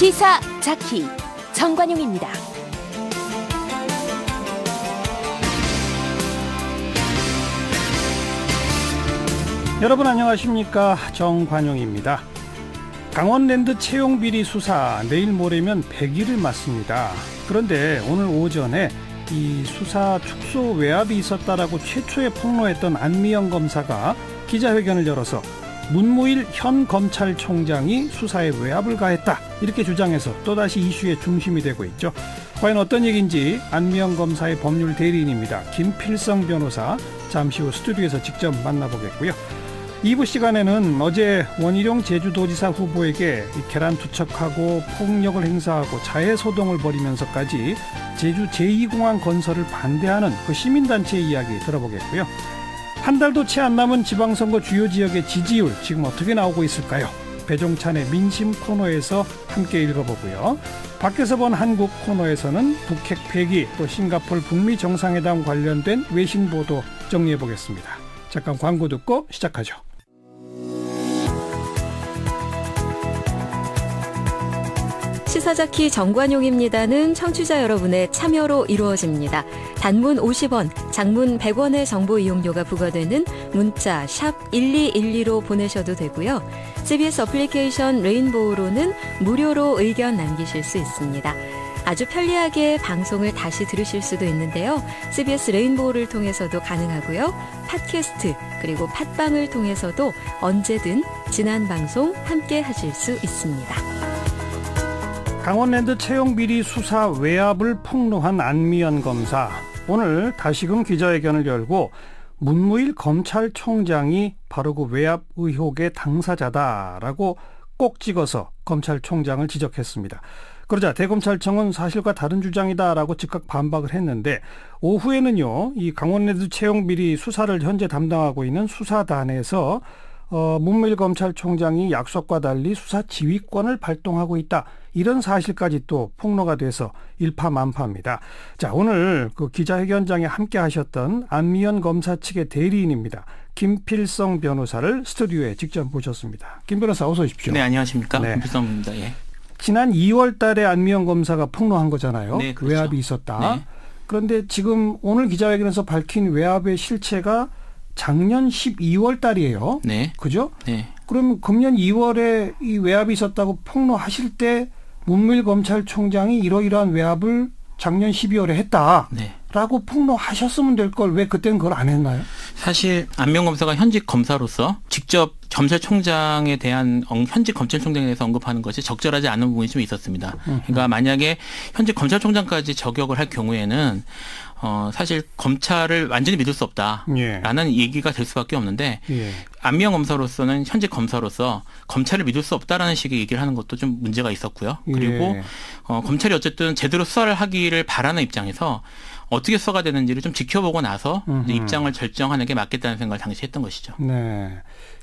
시사 자키 정관용입니다. 여러분 안녕하십니까, 정관용입니다. 강원랜드 채용비리 수사 내일 모레면 100일을 맞습니다. 그런데 오늘 오전에 이 수사 축소 외압이 있었다라고 최초에 폭로했던 안미영 검사가 기자회견을 열어서 문무일 현 검찰총장이 수사에 외압을 가했다, 이렇게 주장해서 또다시 이슈의 중심이 되고 있죠. 과연 어떤 얘기인지 안미영 검사의 법률 대리인입니다. 김필성 변호사 잠시 후 스튜디오에서 직접 만나보겠고요. 2부 시간에는 어제 원희룡 제주도지사 후보에게 계란 투척하고 폭력을 행사하고 자해소동을 벌이면서까지 제주 제2공항 건설을 반대하는 그 시민단체 이야기 들어보겠고요. 한 달도 채 안 남은 지방선거 주요 지역의 지지율 지금 어떻게 나오고 있을까요? 배종찬의 민심 코너에서 함께 읽어보고요. 밖에서 본 한국 코너에서는 북핵 폐기, 또 싱가포르 북미 정상회담 관련된 외신 보도 정리해보겠습니다. 잠깐 광고 듣고 시작하죠. 시사자키 정관용입니다는 청취자 여러분의 참여로 이루어집니다. 단문 50원, 장문 100원의 정보 이용료가 부과되는 문자 샵 1212로 보내셔도 되고요. CBS 어플리케이션 레인보우로는 무료로 의견 남기실 수 있습니다. 아주 편리하게 방송을 다시 들으실 수도 있는데요. CBS 레인보우를 통해서도 가능하고요. 팟캐스트 그리고 팟빵을 통해서도 언제든 지난 방송 함께 하실 수 있습니다. 강원랜드 채용비리 수사 외압을 폭로한 안미연 검사, 오늘 다시금 기자회견을 열고 문무일 검찰총장이 바로 그 외압 의혹의 당사자다라고 꼭 찍어서 검찰총장을 지적했습니다. 그러자 대검찰청은 사실과 다른 주장이다라고 즉각 반박을 했는데, 오후에는요, 이 강원랜드 채용비리 수사를 현재 담당하고 있는 수사단에서 문무일 검찰총장이 약속과 달리 수사 지휘권을 발동하고 있다, 이런 사실까지 또 폭로가 돼서 일파만파입니다. 자, 오늘 그 기자회견장에 함께 하셨던 안미연 검사 측의 대리인입니다. 김필성 변호사를 스튜디오에 직접 모셨습니다. 김 변호사 어서 오십시오. 네, 안녕하십니까. 네. 김필성입니다. 예. 지난 2월 달에 안미연 검사가 폭로한 거잖아요. 네, 그렇죠. 외압이 있었다. 네. 그런데 지금 오늘 기자회견에서 밝힌 외압의 실체가 작년 12월 달이에요. 네. 그죠? 네. 그럼 금년 2월에 이 외압이 있었다고 폭로하실 때 문무일 검찰총장이 이러이러한 외압을 작년 12월에 했다라고 네. 폭로하셨으면 될 걸 왜 그때는 그걸 안 했나요? 사실 안미영 검사가 현직 검사로서 직접 검찰총장에 대한 현직 검찰총장에 대해서 언급하는 것이 적절하지 않은 부분이 좀 있었습니다. 그러니까 만약에 현직 검찰총장까지 저격을 할 경우에는 사실 검찰을 완전히 믿을 수 없다라는 얘기가 될 수밖에 없는데, 안미영 검사로서는 현직 검사로서 검찰을 믿을 수 없다라는 식의 얘기를 하는 것도 좀 문제가 있었고요. 그리고 검찰이 어쨌든 제대로 수사를 하기를 바라는 입장에서 어떻게 수사가 되는지를 좀 지켜보고 나서 이제 입장을 결정하는 게 맞겠다는 생각을 당시 했던 것이죠. 네.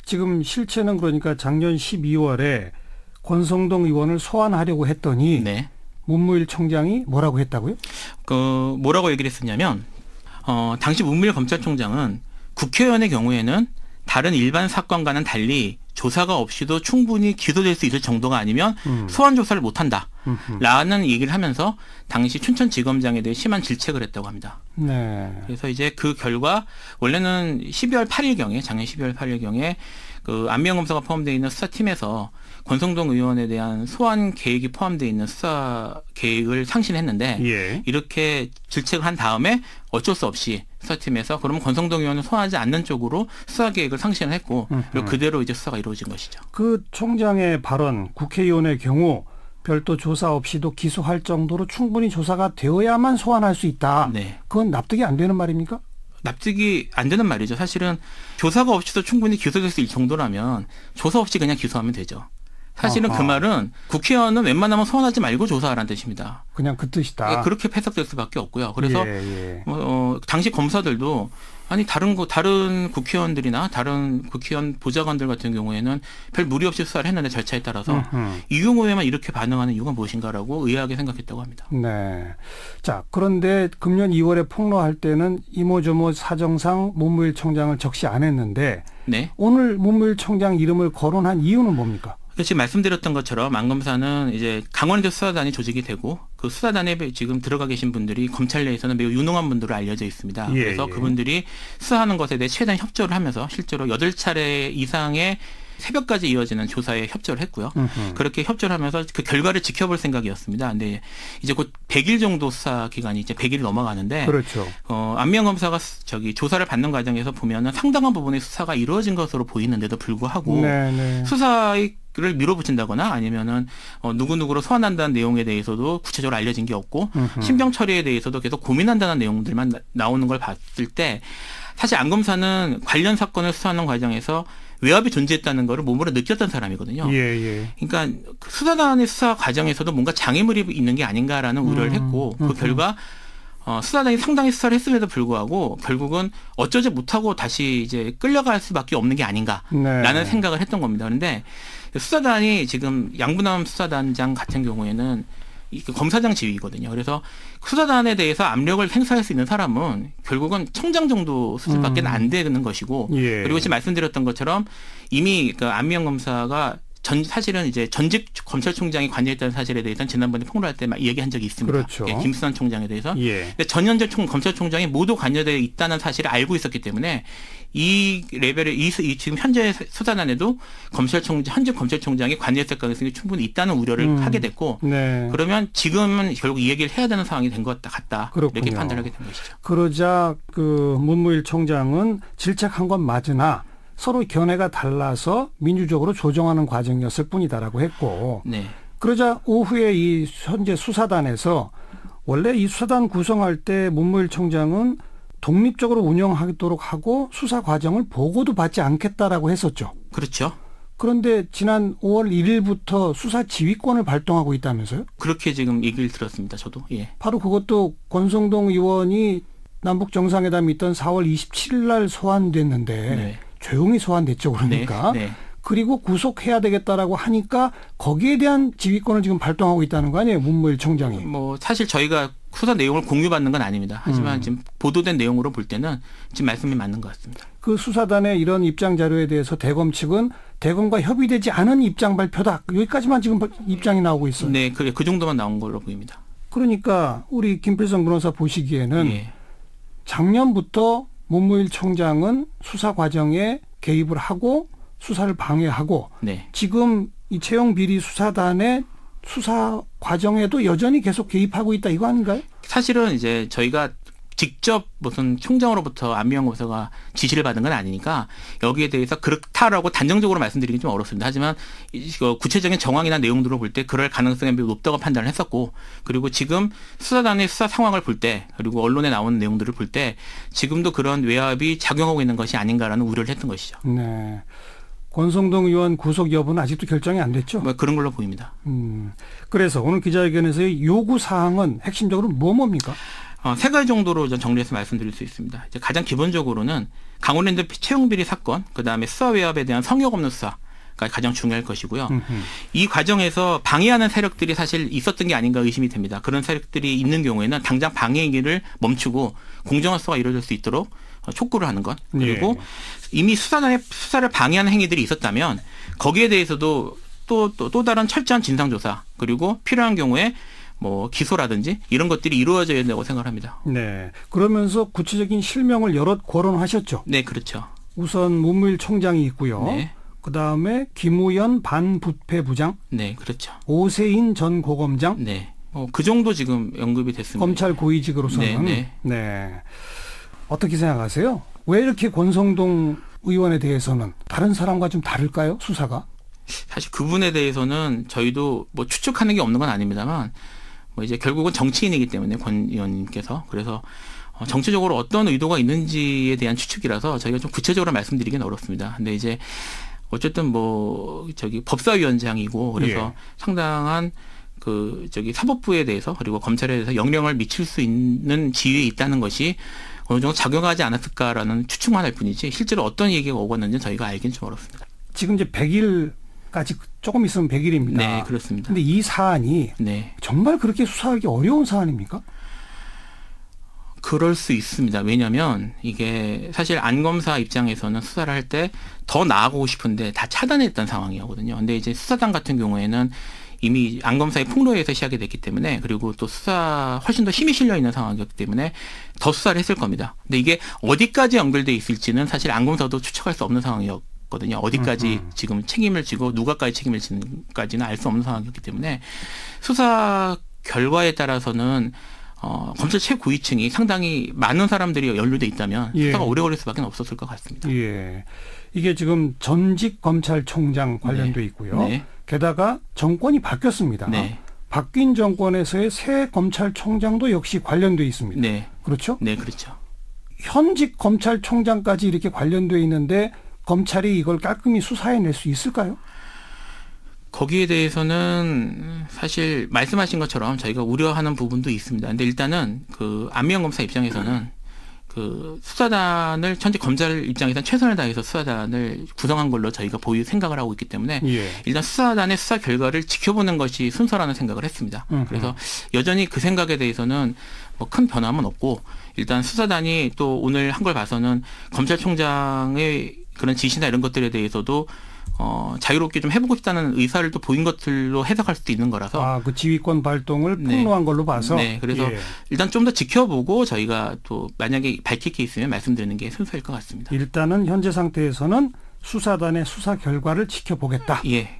지금 실체는 그러니까 작년 12월에 권성동 의원을 소환하려고 했더니 네. 문무일 총장이 뭐라고 했다고요? 뭐라고 얘기를 했었냐면, 당시 문무일 검찰총장은 국회의원의 경우에는 다른 일반 사건과는 달리 조사가 없이도 충분히 기소될 수 있을 정도가 아니면 소환 조사를 못한다 라는 얘기를 하면서 당시 춘천지검장에 대해 심한 질책을 했다고 합니다. 네. 그래서 이제 그 결과 원래는 12월 8일경에 작년 12월 8일경에 그 안미영 검사가 포함되어 있는 수사팀에서 권성동 의원에 대한 소환 계획이 포함되어 있는 수사 계획을 상신했는데, 이렇게 질책을 한 다음에 어쩔 수 없이 수사팀에서 그러면 권성동 의원을 소환하지 않는 쪽으로 수사 계획을 상신을 했고, 그리고 그대로 이제 수사가 이루어진 것이죠. 그 총장의 발언, 국회의원의 경우 별도 조사 없이도 기소할 정도로 충분히 조사가 되어야만 소환할 수 있다. 네. 그건 납득이 안 되는 말입니까? 납득이 안 되는 말이죠. 사실은 조사가 없이도 충분히 기소될 수 있을 정도라면 조사 없이 그냥 기소하면 되죠. 사실은 그 말은 국회의원은 웬만하면 소환하지 말고 조사하라는 뜻입니다. 그냥 그 뜻이다. 그렇게 해석될 수밖에 없고요. 그래서 당시 검사들도 아니 다른 국회의원들이나 다른 국회의원 보좌관들 같은 경우에는 별 무리 없이 수사를 했는데 절차에 따라서 이 경우에만 이렇게 반응하는 이유가 무엇인가라고 의아하게 생각했다고 합니다. 네. 자, 그런데 금년 2월에 폭로할 때는 이모저모 사정상 문무일 총장을 적시 안 했는데, 네. 오늘 문무일 총장 이름을 거론한 이유는 뭡니까? 지금 말씀드렸던 것처럼 안 검사는 이제 강원도 수사단이 조직이 되고 그 수사단에 지금 들어가 계신 분들이 검찰 내에서는 매우 유능한 분들로 알려져 있습니다. 예, 그래서 예. 그분들이 수사하는 것에 대해 최대한 협조를 하면서 실제로 8차례 이상의 새벽까지 이어지는 조사에 협조를 했고요. 그렇게 협조를 하면서 그 결과를 지켜볼 생각이었습니다. 근데 이제 곧 100일 정도 수사 기간이 이제 100일 넘어가는데 그렇죠. 안미영 검사가 조사를 받는 과정에서 보면은 상당한 부분의 수사가 이루어진 것으로 보이는데도 불구하고 네네. 수사를 밀어붙인다거나 아니면은 누구누구로 소환한다는 내용에 대해서도 구체적으로 알려진 게 없고 신병 처리에 대해서도 계속 고민한다는 내용들만 나오는 걸 봤을 때 사실 안 검사는 관련 사건을 수사하는 과정에서 외압이 존재했다는 것을 몸으로 느꼈던 사람이거든요. 예. 그러니까 수사단의 수사 과정에서도 뭔가 장애물이 있는 게 아닌가라는 우려를 했고 그 결과 수사단이 상당히 수사를 했음에도 불구하고 결국은 어쩌지 못하고 다시 이제 끌려갈 수밖에 없는 게 아닌가라는 생각을 했던 겁니다. 그런데 수사단이 지금 양부남 수사단장 같은 경우에는 그 검사장 지위거든요. 그래서 수사단에 대해서 압력을 행사할 수 있는 사람은 결국은 청장 정도 수준밖에 안 되는 것이고, 예. 그리고 지금 말씀드렸던 것처럼 이미 그 안미영 검사가 사실은 이제 전직 검찰총장이 관여했다는 사실에 대해서는 지난번에 폭로할 때 얘기한 적이 있습니다. 그렇죠. 김수환 총장에 대해서. 예. 전현직 검찰총장이 모두 관여되어 있다는 사실을 알고 있었기 때문에 이 레벨에 지금 현재 수사단에도 현직 검찰총장이 관여했을 가능성이 충분히 있다는 우려를 하게 됐고, 네. 그러면 지금은 결국 이 얘기를 해야 되는 상황이 된 것 같다. 그렇군요. 이렇게 판단하게 된 것이죠. 그러자 그 문무일 총장은 질책한 건 맞으나 서로 견해가 달라서 민주적으로 조정하는 과정이었을 뿐이다라고 했고, 네. 그러자 오후에 이 현재 수사단에서 원래 이 수사단 구성할 때 문무일 총장은 독립적으로 운영하도록 하고 수사 과정을 보고도 받지 않겠다라고 했었죠. 그렇죠. 그런데 지난 5월 1일부터 수사 지휘권을 발동하고 있다면서요? 그렇게 지금 얘기를 들었습니다. 저도. 예. 바로 그것도 권성동 의원이 남북 정상회담이 있던 4월 27일 날 소환됐는데 네. 조용히 소환됐죠. 그러니까. 네. 그리고 구속해야 되겠다라고 하니까 거기에 대한 지휘권을 지금 발동하고 있다는 거 아니에요? 문무일 총장이. 사실 저희가 수사 내용을 공유받는 건 아닙니다. 하지만 지금 보도된 내용으로 볼 때는 지금 말씀이 맞는 것 같습니다. 그 수사단의 이런 입장 자료에 대해서 대검 측은 대검과 협의되지 않은 입장 발표다. 여기까지만 지금 입장이 나오고 있어요. 네, 그 정도만 나온 걸로 보입니다. 그러니까 우리 김필성 변호사 보시기에는 예. 작년부터 문무일 총장은 수사 과정에 개입을 하고 수사를 방해하고 네. 지금 이 채용 비리 수사단의 수사 과정에도 여전히 계속 개입하고 있다 이거 아닌가요? 사실은 이제 저희가 직접 무슨 총장으로부터 안미영 검사가 지시를 받은 건 아니니까 여기에 대해서 그렇다라고 단정적으로 말씀드리기 좀 어렵습니다. 하지만 구체적인 정황이나 내용들을 볼 때 그럴 가능성이 매우 높다고 판단을 했었고, 그리고 지금 수사단의 수사 상황을 볼 때 그리고 언론에 나오는 내용들을 볼 때 지금도 그런 외압이 작용하고 있는 것이 아닌가라는 우려를 했던 것이죠. 네. 권성동 의원 구속 여부는 아직도 결정이 안 됐죠? 그런 걸로 보입니다. 그래서 오늘 기자회견에서의 요구 사항은 핵심적으로 뭡니까? 세 가지 정도로 정리해서 말씀드릴 수 있습니다. 이제 가장 기본적으로는 강원랜드 채용 비리 사건, 그다음에 수사 외압에 대한 성역 없는 수사가 가장 중요할 것이고요. 이 과정에서 방해하는 세력들이 사실 있었던 게 아닌가 의심이 됩니다. 그런 세력들이 있는 경우에는 당장 방해행위를 멈추고 공정한 수사가 이루어질 수 있도록 촉구를 하는 것. 그리고 이미 수사를 방해하는 행위들이 있었다면 거기에 대해서도 또 다른 철저한 진상조사, 그리고 필요한 경우에 기소라든지 이런 것들이 이루어져야 된다고 생각합니다. 네. 그러면서 구체적인 실명을 여럿 거론하셨죠? 네, 그렇죠. 우선 문무일 총장이 있고요. 네. 그다음에 김우연 반부패부장. 네, 그렇죠. 오세인 전 고검장. 네. 그 정도 지금 언급이 됐습니다. 검찰 고위직으로서는. 네. 어떻게 생각하세요? 왜 이렇게 권성동 의원에 대해서는 다른 사람과 좀 다를까요? 수사가? 사실 그분에 대해서는 저희도 추측하는 게 없는 건 아닙니다만 이제 결국은 정치인이기 때문에 권 의원님께서, 그래서 정치적으로 어떤 의도가 있는지에 대한 추측이라서 저희가 좀 구체적으로 말씀드리기는 어렵습니다. 근데 이제 어쨌든 법사위원장이고 그래서 상당한 사법부에 대해서 그리고 검찰에 대해서 영향을 미칠 수 있는 지위에 있다는 것이 어느 정도 작용하지 않았을까라는 추측만 할 뿐이지 실제로 어떤 얘기가 오갔는지 저희가 알기는 좀 어렵습니다. 지금 이제 100일까지 조금 있으면 100일입니다. 네, 그렇습니다. 근데 이 사안이 정말 그렇게 수사하기 어려운 사안입니까? 그럴 수 있습니다. 왜냐하면 이게 사실 안 검사 입장에서는 수사를 할 때 더 나아가고 싶은데 다 차단했던 상황이었거든요. 근데 이제 수사단 같은 경우에는 이미 안 검사의 폭로에서 시작이 됐기 때문에, 그리고 또 수사 훨씬 더 힘이 실려 있는 상황이었기 때문에 더 수사를 했을 겁니다. 근데 이게 어디까지 연결돼 있을지는 사실 안 검사도 추측할 수 없는 상황이었거든요. 어디까지 지금 책임을 지고 누가까지 책임을 지는까지는 알 수 없는 상황이었기 때문에 수사 결과에 따라서는 검찰 최고위층이 상당히 많은 사람들이 연루돼 있다면 수사가 오래 걸릴 수밖에 없었을 것 같습니다. 예. 이게 지금 전직 검찰총장 관련돼 있고요. 네. 게다가 정권이 바뀌었습니다. 네. 바뀐 정권에서의 새 검찰총장도 역시 관련돼 있습니다. 네. 그렇죠? 네, 그렇죠. 현직 검찰총장까지 이렇게 관련돼 있는데 검찰이 이걸 깔끔히 수사해낼 수 있을까요? 거기에 대해서는 사실 말씀하신 것처럼 저희가 우려하는 부분도 있습니다. 근데 일단은 그 안미영 검사 입장에서는 그 수사단을 현재 검찰 입장에서는 최선을 다해서 수사단을 구성한 걸로 저희가 생각을 하고 있기 때문에 일단 수사단의 수사 결과를 지켜보는 것이 순서라는 생각을 했습니다. 그래서 여전히 그 생각에 대해서는 뭐 큰 변함은 없고, 일단 수사단이 또 오늘 한 걸 봐서는 검찰총장의 그런 지시나 이런 것들에 대해서도 자유롭게 좀 해보고 싶다는 의사를 또 보인 것들로 해석할 수도 있는 거라서. 그 지휘권 발동을 폭로한 걸로 봐서. 네. 그래서 일단 좀 더 지켜보고 저희가 또 만약에 밝힐 게 있으면 말씀드리는 게 순서일 것 같습니다. 일단은 현재 상태에서는 수사단의 수사 결과를 지켜보겠다. 예.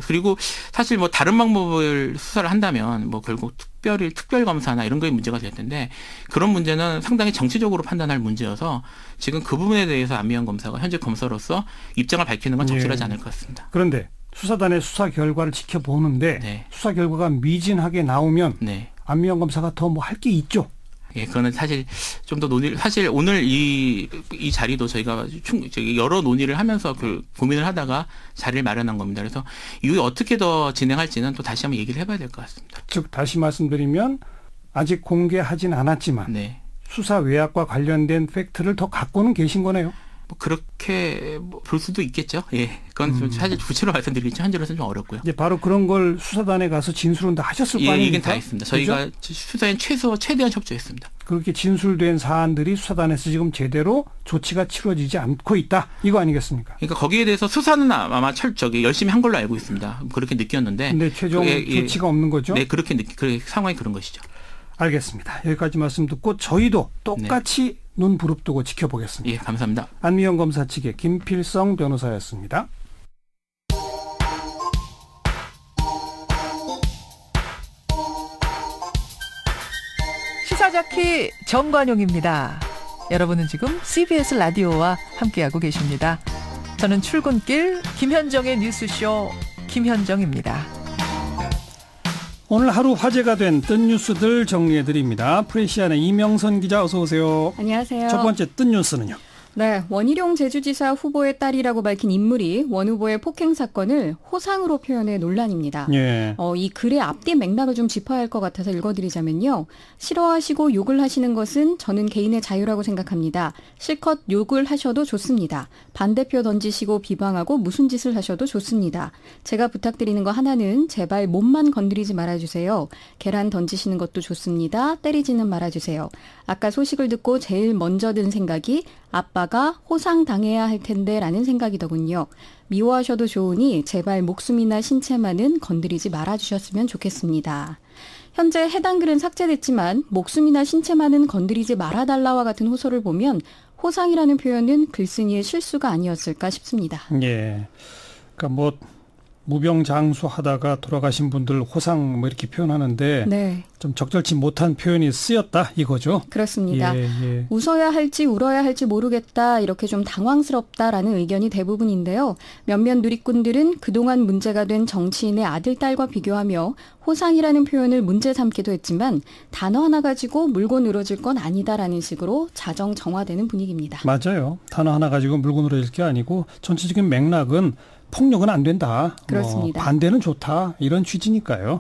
그리고 사실 뭐 다른 방법을 수사를 한다면 뭐 결국 특별검사나 이런 거에 문제가 될 텐데, 그런 문제는 상당히 정치적으로 판단할 문제여서 지금 그 부분에 대해서 안미영 검사가 현재 검사로서 입장을 밝히는 건 적절하지 않을 것 같습니다. 그런데 수사단의 수사 결과를 지켜보는데 수사 결과가 미진하게 나오면 안미영 검사가 더 뭐 할 게 있죠? 예, 그거는 사실 좀 더 사실 오늘 이 자리도 저희가 여러 논의를 하면서 고민을 하다가 자리를 마련한 겁니다. 그래서 이후에 어떻게 더 진행할지는 또 다시 한번 얘기를 해봐야 될 것 같습니다. 즉, 다시 말씀드리면 아직 공개하진 않았지만 수사 외압과 관련된 팩트를 더 갖고는 계신 거네요. 뭐 그렇게 볼 수도 있겠죠. 예, 그건 좀 사실 구체로 말씀드리겠죠. 현재로서는 좀 어렵고요. 이제 바로 그런 걸 수사단에 가서 진술은 다 하셨을 거 아닙니까? 이건 다 했습니다. 저희가 그렇죠? 수사에 최대한 협조했습니다. 그렇게 진술된 사안들이 수사단에서 지금 제대로 조치가 치러지지 않고 있다, 이거 아니겠습니까? 그러니까 거기에 대해서 수사는 아마 열심히 한 걸로 알고 있습니다. 그렇게 느꼈는데. 근데 최종 조치가 없는 거죠? 네, 상황이 그런 것이죠. 알겠습니다. 여기까지 말씀 듣고 저희도 똑같이 눈 부릅뜨고 지켜보겠습니다. 예, 감사합니다. 안미영 검사 측의 김필성 변호사였습니다. 시사자키 정관용입니다. 여러분은 지금 CBS 라디오와 함께하고 계십니다. 저는 출근길 김현정의 뉴스쇼 김현정입니다. 오늘 하루 화제가 된 뜬 뉴스들 정리해드립니다. 프레시안의 이명선 기자, 어서 오세요. 안녕하세요. 첫 번째 뜬 뉴스는요? 네, 원희룡 제주지사 후보의 딸이라고 밝힌 인물이 원 후보의 폭행 사건을 호상으로 표현해 논란입니다. 이 글의 앞뒤 맥락을 좀 짚어야 할 것 같아서 읽어드리자면요. 싫어하시고 욕을 하시는 것은 저는 개인의 자유라고 생각합니다. 실컷 욕을 하셔도 좋습니다. 반대표 던지시고 비방하고 무슨 짓을 하셔도 좋습니다. 제가 부탁드리는 거 하나는 제발 몸만 건드리지 말아주세요. 계란 던지시는 것도 좋습니다. 때리지는 말아주세요. 아까 소식을 듣고 제일 먼저 든 생각이 아빠가 호상당해야 할 텐데 라는 생각이더군요. 미워하셔도 좋으니 제발 목숨이나 신체만은 건드리지 말아주셨으면 좋겠습니다. 현재 해당 글은 삭제됐지만 목숨이나 신체만은 건드리지 말아달라와 같은 호소를 보면 호상이라는 표현은 글쓴이의 실수가 아니었을까 싶습니다. 예, 그러니까 무병장수하다가 돌아가신 분들 호상 이렇게 표현하는데 좀 적절치 못한 표현이 쓰였다, 이거죠? 그렇습니다. 웃어야 할지 울어야 할지 모르겠다, 이렇게 좀 당황스럽다라는 의견이 대부분인데요. 몇몇 누리꾼들은 그동안 문제가 된 정치인의 아들, 딸과 비교하며 호상이라는 표현을 문제 삼기도 했지만 단어 하나 가지고 물고 늘어질 건 아니다라는 식으로 자정정화되는 분위기입니다. 맞아요. 단어 하나 가지고 물고 늘어질 게 아니고 전체적인 맥락은 폭력은 안 된다. 그렇습니다. 반대는 좋다. 이런 취지니까요.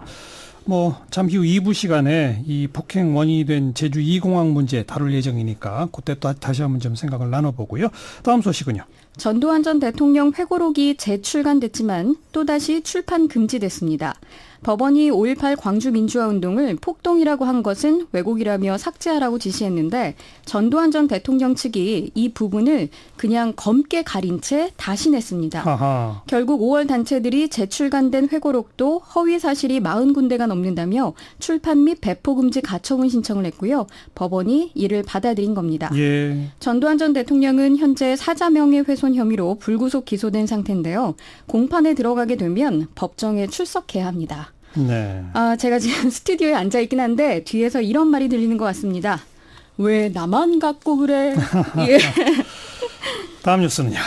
잠시 후 2부 시간에 이 폭행 원인이 된 제주 2공항 문제 다룰 예정이니까 그때 또 다시 한번 좀 생각을 나눠보고요. 다음 소식은요. 전두환 전 대통령 회고록이 재출간됐지만 또다시 출판 금지됐습니다. 법원이 5.18 광주민주화운동을 폭동이라고 한 것은 왜곡이라며 삭제하라고 지시했는데 전두환 전 대통령 측이 이 부분을 그냥 검게 가린 채 다시 냈습니다. 아하. 결국 5월 단체들이 재출간된 회고록도 허위 사실이 40군데가 넘는다며 출판 및 배포 금지 가처분 신청을 했고요. 법원이 이를 받아들인 겁니다. 예. 전두환 전 대통령은 현재 사자명예훼손 혐의로 불구속 기소된 상태인데요. 공판에 들어가게 되면 법정에 출석해야 합니다. 네. 제가 지금 스튜디오에 앉아 있긴 한데 뒤에서 이런 말이 들리는 것 같습니다. 왜 나만 갖고 그래? 예. 다음 뉴스는요.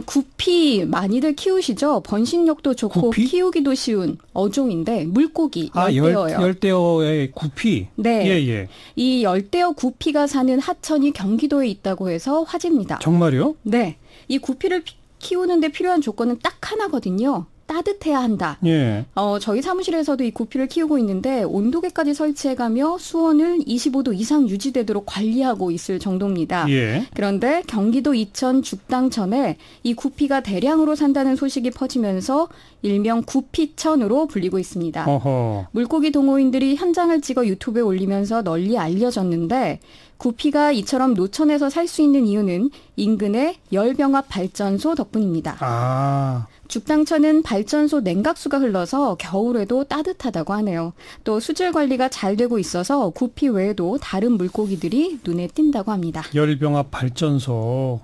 구피 많이들 키우시죠? 번식력도 좋고 구피? 키우기도 쉬운 어종인데 물고기 열대어요. 열대어의 구피. 네. 예. 이 열대어 구피가 사는 하천이 경기도에 있다고 해서 화제입니다. 정말요? 네. 이 구피를 키우는데 필요한 조건은 딱 하나거든요. 따뜻해야 한다. 예. 저희 사무실에서도 이 구피를 키우고 있는데 온도계까지 설치해가며 수온을 25도 이상 유지되도록 관리하고 있을 정도입니다. 예. 그런데 경기도 이천 죽당천에 이 구피가 대량으로 산다는 소식이 퍼지면서 일명 구피천으로 불리고 있습니다. 어허. 물고기 동호인들이 현장을 찍어 유튜브에 올리면서 널리 알려졌는데 구피가 이처럼 노천에서 살 수 있는 이유는 인근의 열병합 발전소 덕분입니다. 죽당천은 발전소 냉각수가 흘러서 겨울에도 따뜻하다고 하네요. 또 수질 관리가 잘 되고 있어서 구피 외에도 다른 물고기들이 눈에 띈다고 합니다. 열병합 발전소,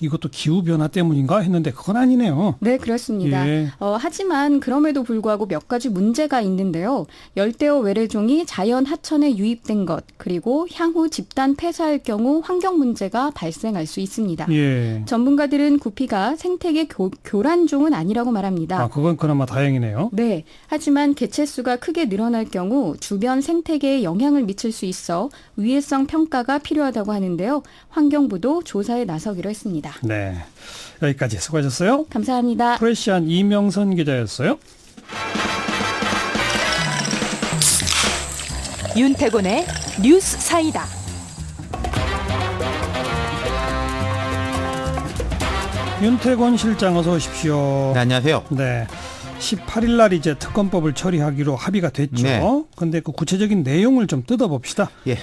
이것도 기후변화 때문인가 했는데 그건 아니네요. 네, 그렇습니다. 예. 하지만 그럼에도 불구하고 몇 가지 문제가 있는데요. 열대어 외래종이 자연 하천에 유입된 것, 그리고 향후 집단 폐사할 경우 환경 문제가 발생할 수 있습니다. 예. 전문가들은 구피가 생태계 교란종은 아니라고 말합니다. 그건 그나마 다행이네요. 네. 하지만 개체수가 크게 늘어날 경우 주변 생태계에 영향을 미칠 수 있어 위해성 평가가 필요하다고 하는데요. 환경부도 조사에 나서기로 했습니다. 네. 여기까지 수고하셨어요. 감사합니다. 프레시안 이명선 기자였어요. 윤태곤의 뉴스 사이다. 윤태곤 실장 어서 오십시오. 네, 안녕하세요. 네. 18일 날 이제 특검법을 처리하기로 합의가 됐죠. 네. 근데 그 구체적인 내용을 좀 뜯어봅시다. 예.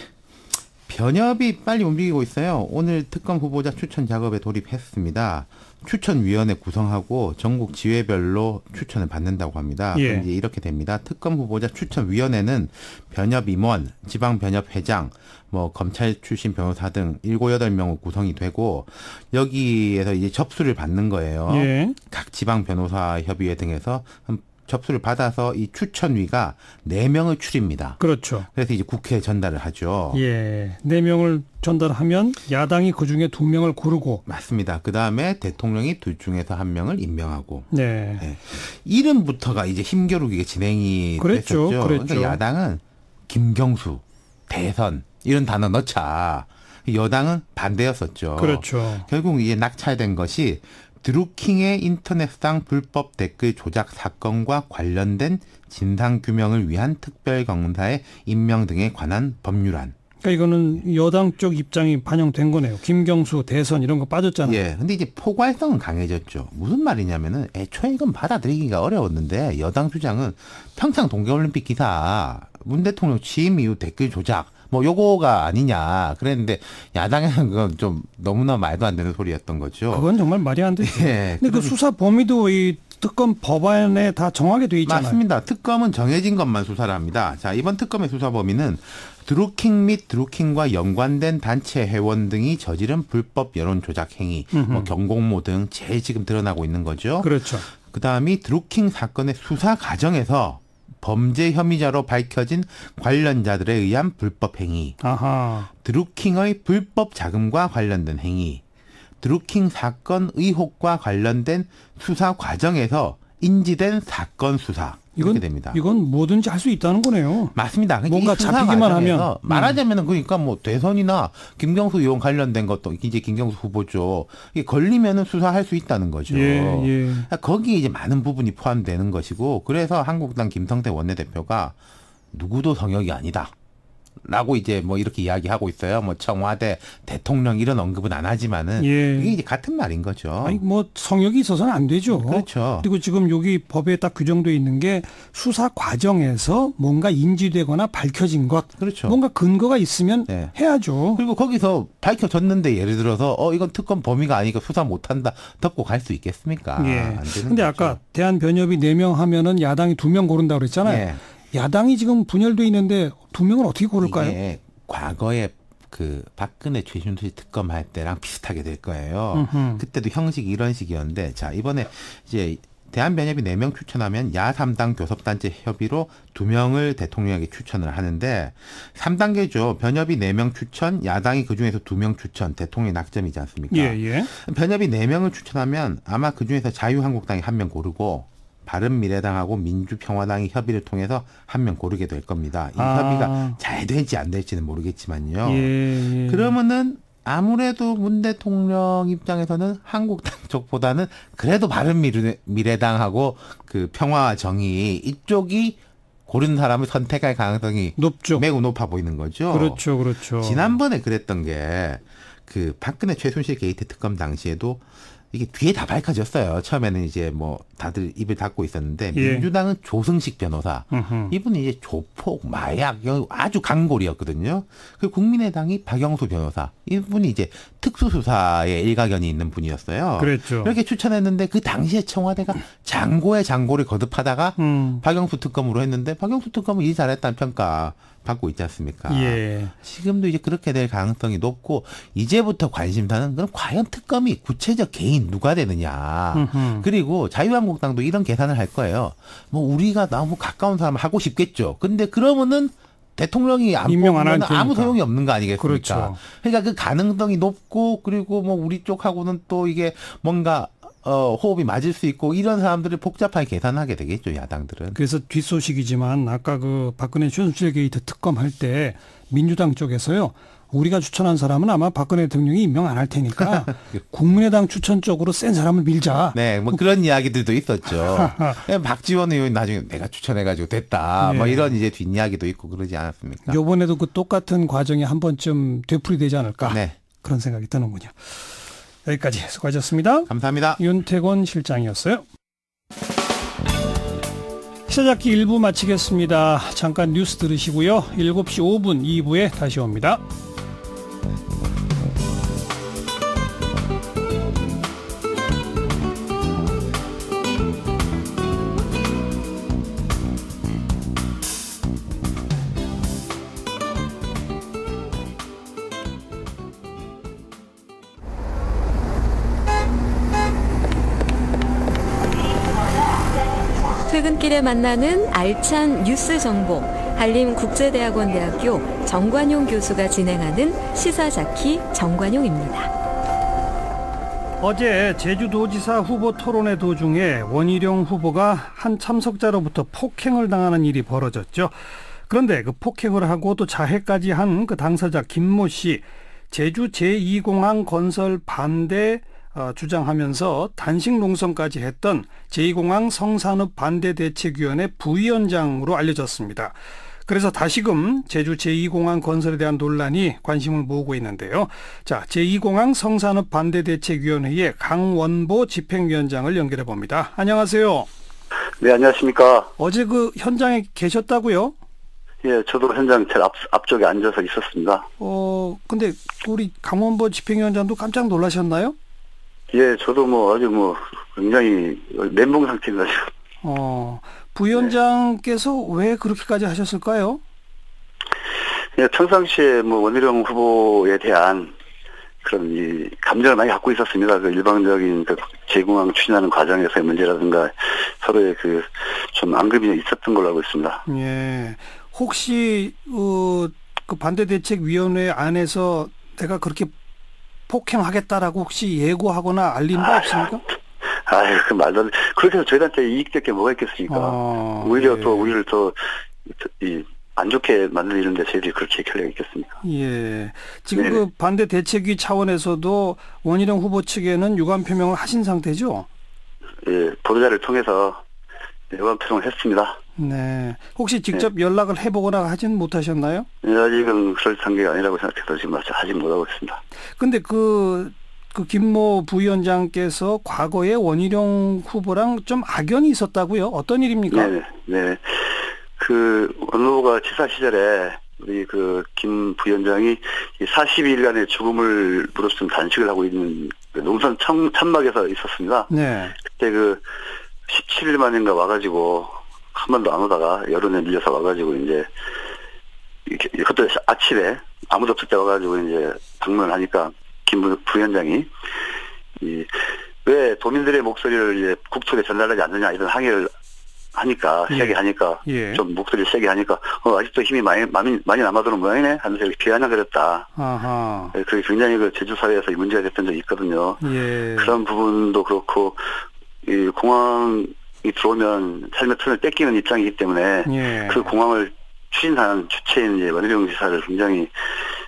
변협이 빨리 움직이고 있어요. 오늘 특검 후보자 추천 작업에 돌입했습니다. 추천위원회 구성하고 전국 지회별로 추천을 받는다고 합니다. 예. 이제 이렇게 됩니다. 특검 후보자 추천위원회는 변협 임원, 지방변협 회장, 검찰 출신 변호사 등 7, 8명으로 구성이 되고 여기에서 이제 접수를 받는 거예요. 예. 각 지방변호사협의회 등에서 접수를 받아서 이 추천위가 4명을 추립니다. 그렇죠. 그래서 이제 국회에 전달을 하죠. 예. 4명을 전달하면 야당이 그중에 2명을 고르고. 맞습니다. 그다음에 대통령이 둘 중에서 1명을 임명하고. 네. 네. 이름부터가 이제 힘겨루기가 진행이 됐었죠. 그러니까 야당은 김경수, 대선 이런 단어 넣자. 여당은 반대였었죠. 그렇죠. 결국 이게 낙찰된 것이 드루킹의 인터넷상 불법 댓글 조작 사건과 관련된 진상규명을 위한 특별검사의 임명 등에 관한 법률안. 그러니까 이거는 여당 쪽 입장이 반영된 거네요. 김경수, 대선 이런 거 빠졌잖아요. 예. 근데 이제 포괄성은 강해졌죠. 무슨 말이냐면은 애초에 이건 받아들이기가 어려웠는데 여당 주장은 평창 동계올림픽 기사 문 대통령 취임 이후 댓글 조작 요거가 아니냐 그랬는데 야당에는 그건 좀 너무나 말도 안 되는 소리였던 거죠. 그건 정말 말이 안 되죠. 예, 근데 그 수사 범위도 이 특검 법안에 다 정하게 돼 있잖아요. 맞습니다. 특검은 정해진 것만 수사를 합니다. 자, 이번 특검의 수사 범위는 드루킹 및 드루킹과 연관된 단체 회원 등이 저지른 불법 여론 조작 행위, 경공모 등 제일 지금 드러나고 있는 거죠. 그렇죠. 그다음이 드루킹 사건의 수사 과정에서 범죄 혐의자로 밝혀진 관련자들에 의한 불법 행위, 아하. 드루킹의 불법 자금과 관련된 행위, 드루킹 사건 의혹과 관련된 수사 과정에서 인지된 사건 수사 이렇게 됩니다. 이건 뭐든지 할 수 있다는 거네요. 맞습니다. 뭔가 잡히기만 하면 말하자면은 그러니까 대선이나 김경수 의원 관련된 것도 이제 김경수 후보죠. 이게 걸리면은 수사할 수 있다는 거죠. 예. 거기에 이제 많은 부분이 포함되는 것이고 그래서 한국당 김성태 원내대표가 누구도 성역이 아니다. 라고 이제 뭐 이렇게 이야기하고 있어요. 뭐 청와대, 대통령 이런 언급은 안 하지만은 예. 이게 이제 같은 말인 거죠. 아니 뭐 성역이 있어서는 안 되죠. 그렇죠. 그리고 지금 여기 법에 딱 규정되어 있는 게 수사 과정에서 뭔가 인지되거나 밝혀진 것, 그렇죠. 뭔가 근거가 있으면 네. 해야죠. 그리고 거기서 밝혀졌는데 예를 들어서 이건 특검 범위가 아니니까 수사 못한다 덮고 갈 수 있겠습니까? 예. 안 되는 근데 거죠. 아까 대한변협이 4명 하면은 야당이 2명 고른다고 그랬잖아요. 예. 야당이 지금 분열돼 있는데 2명은 어떻게 고를까요? 이게 과거에 그 박근혜 최순실 특검 할 때랑 비슷하게 될 거예요. 그때도 형식이 이런 식이었는데 자 이번에 이제 대한변협이 4명 추천하면 야3당 교섭단체 협의로 2명을 대통령에게 추천을 하는데 3단계죠. 변협이 4명 추천, 야당이 그중에서 2명 추천, 대통령의 낙점이지 않습니까? 예, 예. 변협이 4명을 추천하면 아마 그중에서 자유한국당이 1명 고르고 바른미래당하고 민주평화당이 협의를 통해서 1명 고르게 될 겁니다. 이 협의가 잘 될지 안 될지는 모르겠지만요. 예. 그러면은 아무래도 문 대통령 입장에서는 한국당 쪽보다는 그래도 바른미래당하고 그 평화정의 이쪽이 고른 사람을 선택할 가능성이 높죠. 매우 높아 보이는 거죠. 그렇죠, 그렇죠. 지난번에 그랬던 게 그 박근혜 최순실 게이트 특검 당시에도 이게 뒤에 다 밝혀졌어요. 처음에는 이제 뭐 다들 입을 닫고 있었는데 예. 민주당은 조승식 변호사 이분이 이제 조폭, 마약 아주 강골이었거든요. 그리고 국민의당이 박영수 변호사 이분이 이제 특수수사에 일가견이 있는 분이었어요. 그랬죠. 이렇게 추천했는데 그 당시에 청와대가 장고의 장고를 거듭하다가 박영수 특검으로 했는데 박영수 특검은 일 잘했다는 평가 받고 있지 않습니까? 예. 지금도 이제 그렇게 될 가능성이 높고 이제부터 관심사는 그럼 과연 특검이 구체적 개인 누가 되느냐. 그리고 자유한국당도 이런 계산을 할 거예요. 뭐 우리가 너무 가까운 사람 하고 싶겠죠. 근데 그러면은 대통령이 안 뽑으면 아무 소용이 없는 거 아니겠습니까? 그렇죠. 그러니까 그 가능성이 높고 그리고 뭐 우리 쪽하고는 또 이게 뭔가 호흡이 맞을 수 있고 이런 사람들을 복잡하게 계산하게 되겠죠, 야당들은. 그래서 뒷소식이지만 아까 그 박근혜 최순실 게이트 특검 할 때 민주당 쪽에서요. 우리가 추천한 사람은 아마 박근혜 대통령이 임명 안 할 테니까 국민의당 추천 쪽으로 센 사람을 밀자. 네, 뭐 그런 이야기들도 있었죠. 박지원 의원이 나중에 내가 추천해가지고 됐다. 네. 뭐 이런 이제 뒷이야기도 있고 그러지 않았습니까? 이번에도 그 똑같은 과정이 한 번쯤 되풀이되지 않을까. 네. 그런 생각이 드는군요. 여기까지 수고하셨습니다. 감사합니다. 윤태곤 실장이었어요. 시사잡기 1부 마치겠습니다. 잠깐 뉴스 들으시고요. 7시 5분 2부에 다시 옵니다. 퇴근길에 만나는 알찬 뉴스 정보, 한림국제대학원대학교 정관용 교수가 진행하는 시사자키 정관용입니다. 어제 제주도지사 후보 토론회 도중에 원희룡 후보가 한 참석자로부터 폭행을 당하는 일이 벌어졌죠. 그런데 그 폭행을 하고 또 자해까지 한 그 당사자 김모 씨, 제주 제2공항 건설 반대 주장하면서 단식 농성까지 했던 제2공항 성산업 반대대책위원회 부위원장으로 알려졌습니다. 그래서 다시금 제주 제2공항 건설에 대한 논란이 관심을 모으고 있는데요. 자, 제2공항 성산업 반대대책위원회의 강원보 집행위원장을 연결해 봅니다. 안녕하세요. 네, 안녕하십니까. 어제 그 현장에 계셨다고요? 예, 저도 현장 제일 앞쪽에 앉아서 있었습니다. 근데 우리 강원보 집행위원장도 깜짝 놀라셨나요? 예, 저도 아주 굉장히 멘붕 상태인가요. 부위원장께서 왜 그렇게까지 하셨을까요? 예, 평상시에 원희룡 후보에 대한 그런 이 감정을 많이 갖고 있었습니다. 그 일방적인 그 제2공항 추진하는 과정에서의 문제라든가 서로의 그 좀 앙금이 있었던 걸로 알고 있습니다. 예. 혹시 그 반대대책위원회 안에서 내가 그렇게 폭행하겠다라고 혹시 예고하거나 알린 바 없습니까? 아유, 그 말도 그렇게 해서 저희한테 이익될 게 뭐가 있겠습니까? 오히려 예. 또 우리를 더 안 좋게 만들리는데 저희들이 그렇게 결례가 있겠습니까? 예. 지금 네네. 그 반대 대책위 차원에서도 원희룡 후보 측에는 유감 표명을 하신 상태죠? 예, 보도자를 통해서 여간 표명을 했습니다. 네. 혹시 직접 연락을 해보거나 하진 못하셨나요? 네, 아직은 그럴 단계가 아니라고 생각해서 지금 아직 못하고 있습니다. 근데 그 김모 부위원장께서 과거에 원희룡 후보랑 좀 악연이 있었다고요? 어떤 일입니까? 네. 그 원 후보가 지사 시절에 우리 그 김 부위원장이 42일간의 죽음을 무릅쓴 단식을 하고 있는 그 농선 천막에서 있었습니다. 네. 그때 그 17일 만인가 와가지고 한 번도 안 오다가 여론에 밀려서 와가지고 이제 그때 아침에 아무도 없을 때 와가지고 이제 방문을 하니까 김 부위원장이 왜 도민들의 목소리를 이제 국토에 전달하지 않느냐 이런 항의를 하니까 세게 하니까 좀 목소리를 세게 하니까 아직도 힘이 많이 남아도는 모양이네 하면서 이렇게 비아냥거렸다. 아하. 그게 굉장히 그 제주 사회에서 문제가 됐던 적이 있거든요. 그런 부분도 그렇고 이 공항이 들어오면 삶의 턴을 뺏기는 입장이기 때문에 그 공항을 추진하는 주체인 이제 원희룡 지사를 굉장히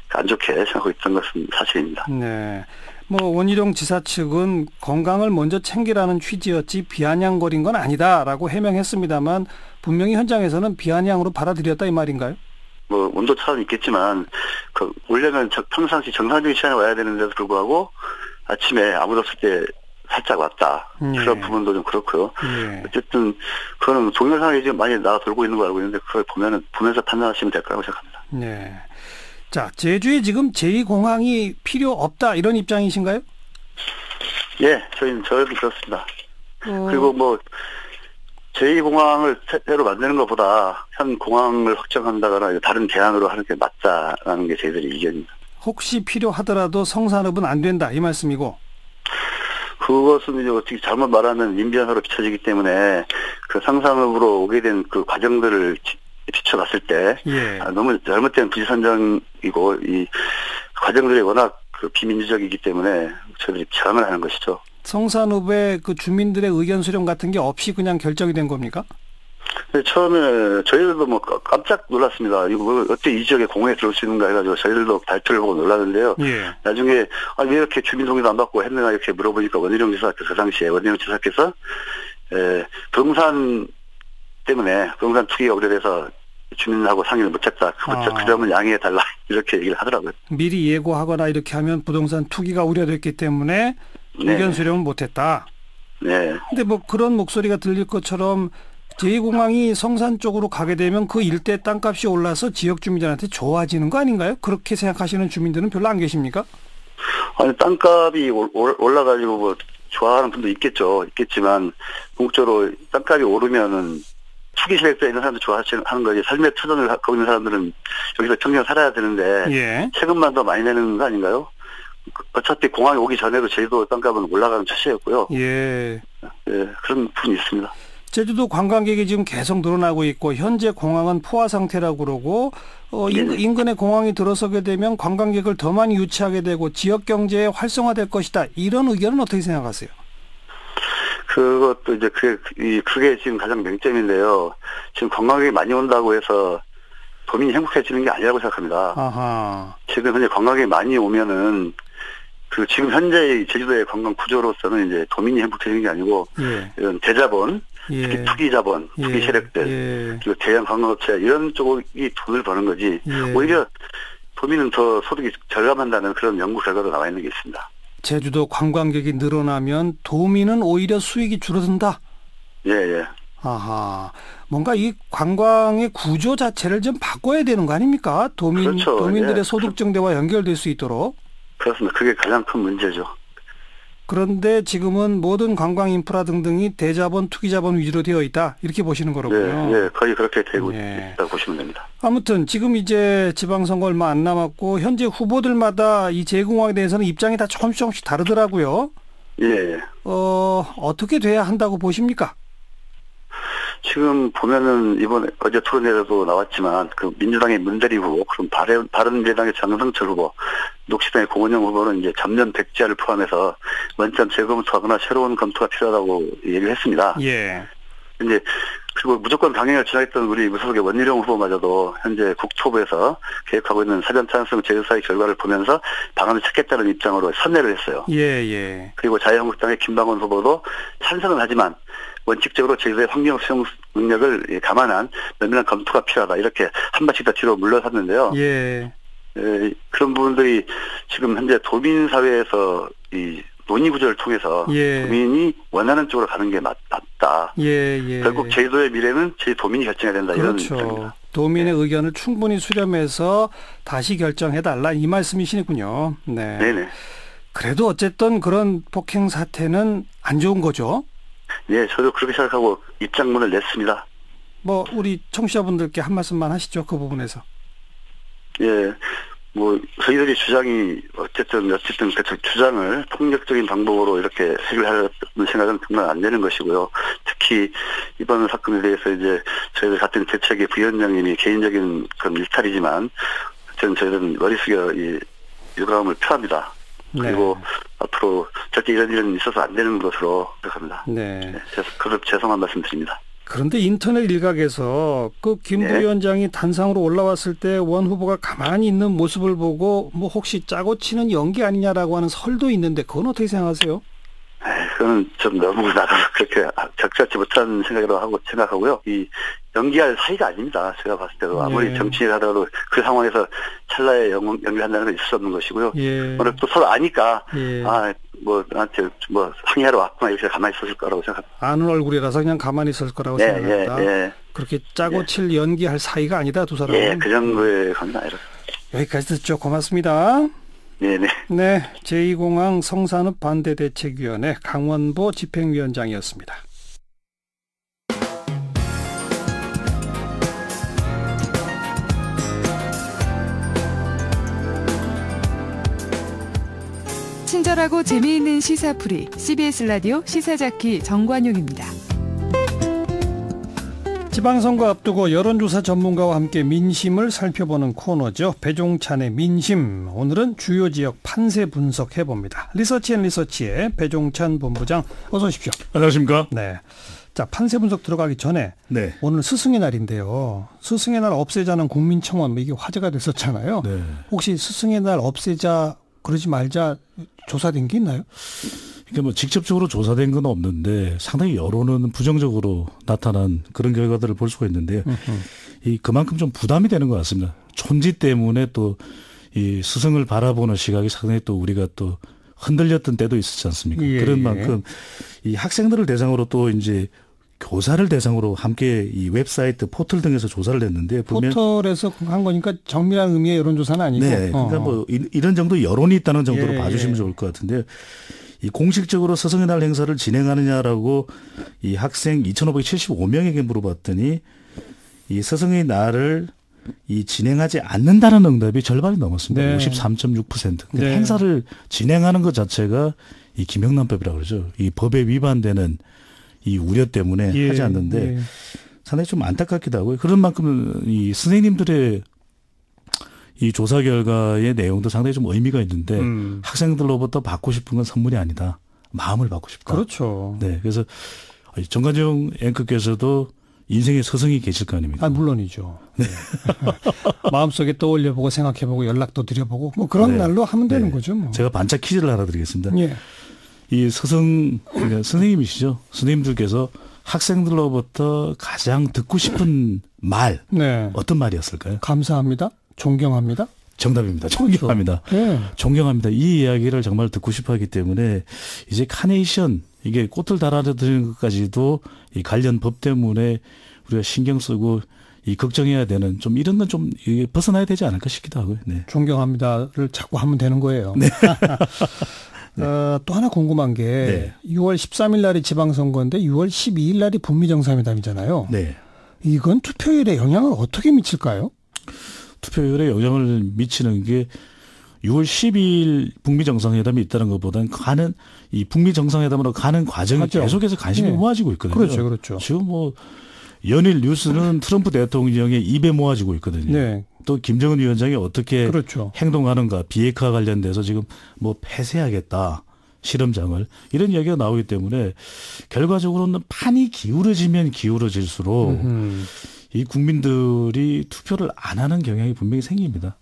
안 좋게 생각하고 있던 것은 사실입니다. 네. 원희룡 지사 측은 건강을 먼저 챙기라는 취지였지 비아냥거린 건 아니다라고 해명했습니다만 분명히 현장에서는 비아냥으로 받아들였다 이 말인가요? 온도 차는 있겠지만 원래는 평상시 정상적인 시간에 와야 되는데도 불구하고 아침에 아무도 없을 때 살짝 왔다. 그런 부분도 좀 그렇고요. 어쨌든 그거는 동영상이 지금 많이 나와 돌고 있는 거 알고 있는데 그걸 보면서 판단하시면 될 거라고 생각합니다. 네. 자, 제주에 지금 제2공항이 필요 없다 이런 입장이신가요? 예, 저도 그렇습니다. 그리고 제2공항을 새로 만드는 것보다 현 공항을 확정한다거나 다른 대안으로 하는 게 맞다라는 게 저희들의 의견입니다. 혹시 필요하더라도 성산읍은 안 된다 이 말씀이고? 그것은 이제 어떻게 잘못 말하면 민변화로 비춰지기 때문에 그 상산읍으로 오게 된 그 과정들을 비춰봤을 때 너무 잘못된 부지선정이고 이 과정들이 워낙 그 비민주적이기 때문에 저희들이 저항을 하는 것이죠. 성산읍의 그 주민들의 의견 수렴 같은 게 없이 그냥 결정이 된 겁니까? 네, 처음에 저희들도 깜짝 놀랐습니다. 이거 어떻게 이 지역에 공항에 들어올 수 있는가 해가지고 저희들도 발표를 보고 놀랐는데요. 나중에 왜 이렇게 주민 동의도 안 받고 했느냐 이렇게 물어보니까 원희룡 지사께서 그 당시에 원희룡 지사께서 부동산 때문에 부동산 투기가 우려돼서 주민하고 상의를 못했다. 그 점을 양해해달라 이렇게 얘기를 하더라고요. 미리 예고하거나 이렇게 하면 부동산 투기가 우려됐기 때문에 의견 수렴을 못했다. 네. 근데 그런 목소리가 들릴 것처럼 제2공항이 성산 쪽으로 가게 되면 그 일대 땅값이 올라서 지역 주민들한테 좋아지는 거 아닌가요? 그렇게 생각하시는 주민들은 별로 안 계십니까? 아니 땅값이 올라가지고 좋아하는 분도 있겠지만 궁극적으로 땅값이 오르면은 투기 세력에 있는 사람들 좋아하는 거지 삶의 터전을 갖고 있는 사람들은 여기서 평생 살아야 되는데 세금만 더 많이 내는 거 아닌가요? 어차피 공항에 오기 전에도 제주도 땅값은 올라가는 추세였고요. 그런 부분이 있습니다. 제주도 관광객이 지금 계속 늘어나고 있고 현재 공항은 포화 상태라고 그러고 인근에 공항이 들어서게 되면 관광객을 더 많이 유치하게 되고 지역 경제에 활성화될 것이다. 이런 의견은 어떻게 생각하세요? 그것도 이제 그게 지금 가장 맹점인데요. 지금 관광객이 많이 온다고 해서 도민이 행복해지는 게 아니라고 생각합니다. 아하. 지금 현재 관광객이 많이 오면은 지금 현재 제주도의 관광 구조로서는 이제 도민이 행복해지는 게 아니고 이런 대자본, 특히 투기 자본, 투기 세력들, 그리고 대형 관광업체 이런 쪽이 돈을 버는 거지. 오히려 도민은 더 소득이 절감한다는 그런 연구 결과도 나와 있는 게 있습니다. 제주도 관광객이 늘어나면 도민은 오히려 수익이 줄어든다? 아하. 뭔가 이 관광의 구조 자체를 좀 바꿔야 되는 거 아닙니까? 도민들의 소득 증대와 연결될 수 있도록. 그렇습니다. 그게 가장 큰 문제죠. 그런데 지금은 모든 관광 인프라 등등이 대자본, 투기자본 위주로 되어 있다. 이렇게 보시는 거로군요. 거의 그렇게 되고 있다고 보시면 됩니다. 아무튼 지금 이제 지방선거 얼마 안 남았고 현재 후보들마다 이 제2공항에 대해서는 입장이 다 조금씩 다르더라고요. 어떻게 돼야 한다고 보십니까? 지금 보면은 어제 토론회에도 나왔지만 민주당의 문대리 후보, 그럼 바른미래당의 장성철 후보, 녹색당의 공원영 후보는 이제 전면 백지화를 포함해서 원점 재검토하거나 새로운 검토가 필요하다고 얘기를 했습니다. 근데 그리고 무조건 강행을 지향했던 우리 무소속의 원희룡 후보마저도 현재 국토부에서 계획하고 있는 사전 찬성 제조사의 결과를 보면서 방안을 찾겠다는 입장으로 선회를 했어요. 그리고 자유한국당의 김방원 후보도 찬성은 하지만 원칙적으로 제주도의 환경 수용 능력을 감안한 면밀한 검토가 필요하다. 이렇게 한 발씩 더 뒤로 물러섰는데요. 예. 그런 부분들이 지금 현재 도민 사회에서 이 논의 구조를 통해서 도민이 원하는 쪽으로 가는 게 맞다. 결국 제주도의 미래는 제주도민이 결정해야 된다. 그렇죠. 이런 입장입니다. 도민의 의견을 충분히 수렴해서 다시 결정해달라 이 말씀이시군요. 네. 네네. 그래도 어쨌든 그런 폭행 사태는 안 좋은 거죠? 네, 저도 그렇게 생각하고 입장문을 냈습니다. 뭐 우리 청취자분들께 한 말씀만 하시죠. 그 부분에서. 예, 뭐 저희들이 주장이 어쨌든 그 주장을 폭력적인 방법으로 이렇게 해결하려는 생각은 정말 안 되는 것이고요. 특히 이번 사건에 대해서 이제 저희들 같은 대책의 부위원장님이 개인적인 그런 일탈이지만 저희들은 머리 숙여 이 유감을 표합니다. 그리고 앞으로 절대 이런 일은 있어서 안 되는 것으로 생각합니다. 그래서 죄송한 말씀 드립니다. 그런데 인터넷 일각에서 그 김 부위원장이 단상으로 올라왔을 때 원 후보가 가만히 있는 모습을 보고 뭐 혹시 짜고 치는 연기 아니냐라고 하는 설도 있는데 그건 어떻게 생각하세요? 그건 좀 너무 나가 그렇게 적절치 못한 생각이라고 생각하고요. 이 연기할 사이가 아닙니다. 제가 봤을 때도 아무리 정치를 하더라도 그 상황에서 찰나에 연기한다는 건 있을 수 없는 것이고요. 오늘 또 서로 아니까 뭐 나한테 뭐 상의하러 왔구나 이렇게 가만히 있었을 거라고 생각합니다. 아는 얼굴이라서 그냥 가만히 있을 거라고 생각합니다. 그렇게 짜고 칠 연기할 사이가 아니다 두 사람은. 그 정도의 건 아니라. 여기까지 듣죠. 고맙습니다. 네네. 네, 제2공항 성산읍 반대대책위원회 강원보 집행위원장이었습니다. 친절하고 재미있는 시사풀이 CBS 라디오 시사자키 정관용입니다. 지방선거 앞두고 여론조사 전문가와 함께 민심을 살펴보는 코너죠. 배종찬의 민심. 오늘은 주요 지역 판세 분석해봅니다. 리서치앤리서치의 배종찬 본부장 어서 오십시오. 안녕하십니까. 네. 자, 판세 분석 들어가기 전에 오늘 스승의 날인데요. 스승의 날 없애자는 국민청원 이게 화제가 됐었잖아요. 혹시 스승의 날 없애자 그러지 말자 조사된 게 있나요? 이게 뭐 직접적으로 조사된 건 없는데 상당히 여론은 부정적으로 나타난 그런 결과들을 볼 수가 있는데요. 이 그만큼 좀 부담이 되는 것 같습니다. 촌지 때문에 또 이 스승을 바라보는 시각이 상당히 또 우리가 또 흔들렸던 때도 있었지 않습니까? 그런 만큼 이 학생들을 대상으로 또 이제 교사를 대상으로 함께 이 웹사이트 포털 등에서 조사를 했는데 포털에서 한 거니까 정밀한 의미의 여론조사는 아니고. 그러니까 뭐 이런 정도 여론이 있다는 정도로 봐주시면 좋을 것 같은데요. 이 공식적으로 스승의 날 행사를 진행하느냐라고 이 학생 2,575명에게 물어봤더니 이 스승의 날을 이 진행하지 않는다는 응답이 절반이 넘었습니다. 53.6%. 행사를 진행하는 것 자체가 이 김영란법이라고 그러죠. 이 법에 위반되는 이 우려 때문에 하지 않는데 상당히 좀 안타깝기도 하고요. 그런 만큼 이 선생님들의 이 조사 결과의 내용도 상당히 좀 의미가 있는데 학생들로부터 받고 싶은 건 선물이 아니다. 마음을 받고 싶다. 그렇죠. 네, 그래서 정관용 앵커께서도 인생의 스승이 계실 거 아닙니까? 물론이죠. 마음속에 떠올려보고 생각해보고 연락도 드려보고 뭐 그런 날로 하면 되는 거죠. 뭐. 제가 반짝 퀴즈를 하나 드리겠습니다. 이 그러니까 선생님이시죠. 선생님들께서 학생들로부터 가장 듣고 싶은 말 어떤 말이었을까요? 감사합니다. 존경합니다. 정답입니다. 존경합니다. 존경합니다. 이 이야기를 정말 듣고 싶어 하기 때문에 이제 카네이션 이게 꽃을 달아드리는 것까지도 이 관련 법 때문에 우리가 신경 쓰고 이 걱정해야 되는 좀 이런 건 좀 벗어나야 되지 않을까 싶기도 하고요. 존경합니다를 자꾸 하면 되는 거예요. 또 하나 궁금한 게 6월 13일 날이 지방선거인데 6월 12일 날이 북미 정상회담이잖아요. 이건 투표율에 영향을 어떻게 미칠까요? 투표율에 영향을 미치는 게 6월 12일 북미 정상회담이 있다는 것보다는 가는 이 북미 정상회담으로 가는 과정이 계속해서 관심이 모아지고 있거든요. 그렇죠. 지금 뭐 연일 뉴스는 트럼프 대통령의 입에 모아지고 있거든요. 또 김정은 위원장이 어떻게 행동하는가 비핵화 관련돼서 지금 뭐 폐쇄하겠다. 실험장을 이런 이야기가 나오기 때문에 결과적으로는 판이 기울어지면 기울어질수록 이 국민들이 투표를 안 하는 경향이 분명히 생깁니다.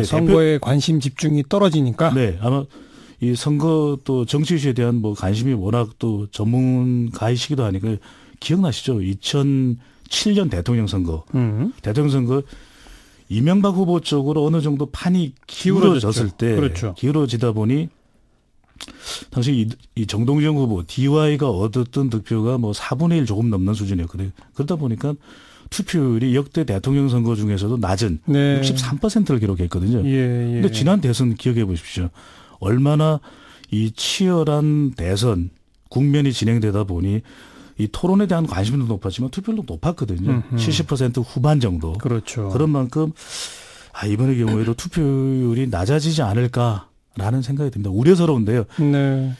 선거에 관심 집중이 떨어지니까? 아마 이 선거 또 정치 이슈에 대한 뭐 관심이 워낙 또 전문가이시기도 하니까 기억나시죠? 2007년 대통령 선거. 대통령 선거 이명박 후보 쪽으로 어느 정도 판이 기울어졌을 때 그렇죠. 기울어지다 보니 당시 이 정동영 후보 DY가 얻었던 득표가 뭐 4분의 1 조금 넘는 수준이었거든요. 그러다 보니까 투표율이 역대 대통령 선거 중에서도 낮은 네. 63%를 기록했거든요. 그런데 지난 대선 기억해 보십시오. 얼마나 이 치열한 대선 국면이 진행되다 보니 이 토론에 대한 관심도 높았지만 투표율도 높았거든요. 70% 후반 정도. 그렇죠. 그런 만큼 이번의 경우에도 투표율이 낮아지지 않을까라는 생각이 듭니다. 우려스러운데요. 네.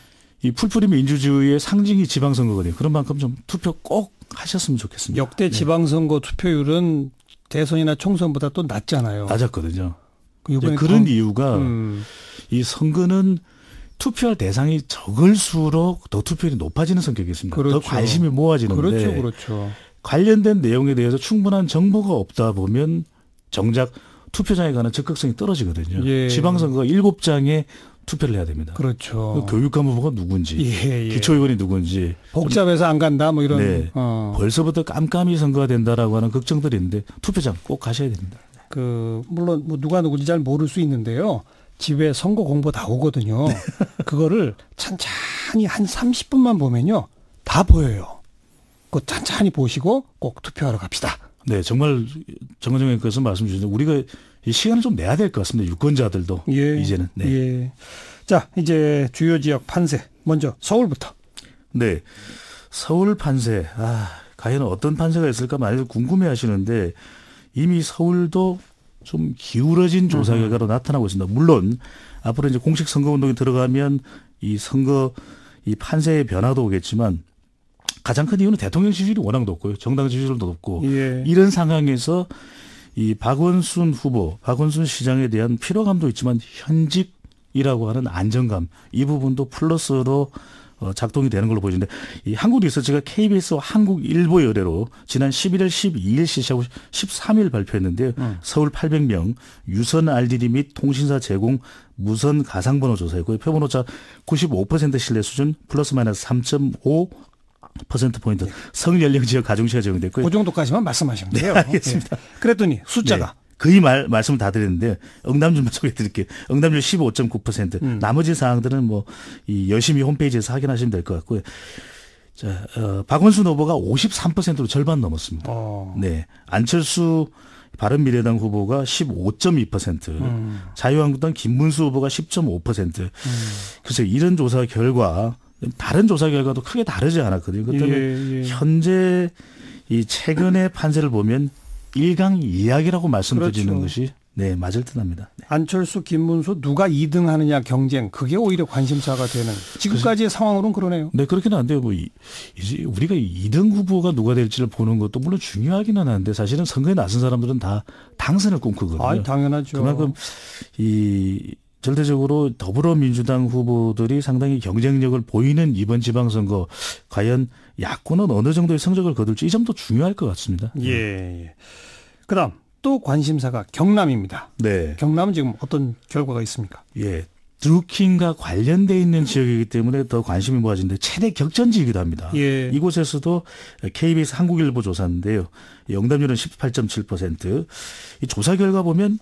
이 풀뿌리 민주주의의 상징이 지방선거거든요. 그런 만큼 좀 투표 꼭 하셨으면 좋겠습니다. 역대 지방선거 투표율은 대선이나 총선보다 또 낮잖아요. 낮았거든요. 그런 이유가 이 선거는 투표할 대상이 적을수록 더 투표율이 높아지는 성격이 있습니다. 그렇죠. 더 관심이 모아지는데 그렇죠. 관련된 내용에 대해서 충분한 정보가 없다 보면 정작 투표장에 가는 적극성이 떨어지거든요. 예. 지방선거 7장에 투표를 해야 됩니다. 그렇죠. 교육감 후보가 누군지, 기초의원이 누군지. 복잡해서 안 간다 뭐 이런. 네. 벌써부터 깜깜이 선거가 된다라고 하는 걱정들이 있는데 투표장 꼭 가셔야 됩니다. 물론 뭐 누가 누군지 잘 모를 수 있는데요. 집에 선거 공보 다 오거든요. 그거를 찬찬히 한 30분만 보면요. 다 보여요. 그거 찬찬히 보시고 꼭 투표하러 갑시다. 네, 정말 정관장 의원께서 말씀 주셨는데 우리가 이 시간을 좀 내야 될 것 같습니다. 유권자들도 이제는. 네. 예. 자, 이제 주요 지역 판세. 먼저 서울부터. 네, 서울 판세. 과연 어떤 판세가 있을까 많이 궁금해하시는데 이미 서울도 좀 기울어진 조사 결과로 나타나고 있습니다. 물론 앞으로 이제 공식 선거 운동에 들어가면 이 선거 이 판세의 변화도 오겠지만 가장 큰 이유는 대통령 지지율이 워낙 높고요. 정당 지지율도 높고 이런 상황에서 이 박원순 후보, 박원순 시장에 대한 피로감도 있지만 현직이라고 하는 안정감 이 부분도 플러스로 작동이 되는 걸로 보이는데 이 한국리서치가 KBS와 한국일보의 의뢰로 지난 11월 12일 실시하고 13일 발표했는데요. 서울 800명 유선 RDD 및 통신사 제공 무선 가상번호 조사였고요. 표본오차 95% 신뢰 수준 플러스 마이너스 3.5%포인트 성연령 지역 가중시가 적용됐고요. 그 정도까지만 말씀하시면 돼요. 네, 알겠습니다. 그랬더니 숫자가. 네. 거의 말씀을 다 드렸는데 응답률만 소개해드릴게요. 응답률 15.9%. 나머지 사항들은 열심히 홈페이지에서 확인하시면 될 것 같고요. 자, 박원순 후보가 53%로 절반 넘었습니다. 네, 안철수 바른미래당 후보가 15.2%, 자유한국당 김문수 후보가 10.5%. 글쎄요, 이런 조사 결과 다른 조사 결과도 크게 다르지 않았거든요. 그렇다면 현재 이 최근의 판세를 보면 일강이야기라고 말씀드리는 것이 맞을 듯합니다. 네. 안철수, 김문수 누가 2등 하느냐 경쟁 그게 오히려 관심사가 되는 지금까지의 상황으로는 그러네요. 네, 그렇긴 한데요. 이제 우리가 2등 후보가 누가 될지를 보는 것도 물론 중요하기는 한데 사실은 선거에 나선 사람들은 다 당선을 꿈꾸거든요. 당연하죠. 그만큼 절대적으로 더불어민주당 후보들이 상당히 경쟁력을 보이는 이번 지방선거 과연 야권은 어느 정도의 성적을 거둘지 이 점도 중요할 것 같습니다. 예. 그다음 또 관심사가 경남입니다. 네. 경남은 지금 어떤 결과가 있습니까? 예. 드루킹과 관련돼 있는 지역이기 때문에 더 관심이 모아지는데 최대 격전지이기도 합니다. 이곳에서도 KBS 한국일보 조사인데요. 응답률은 18.7%. 이 조사 결과 보면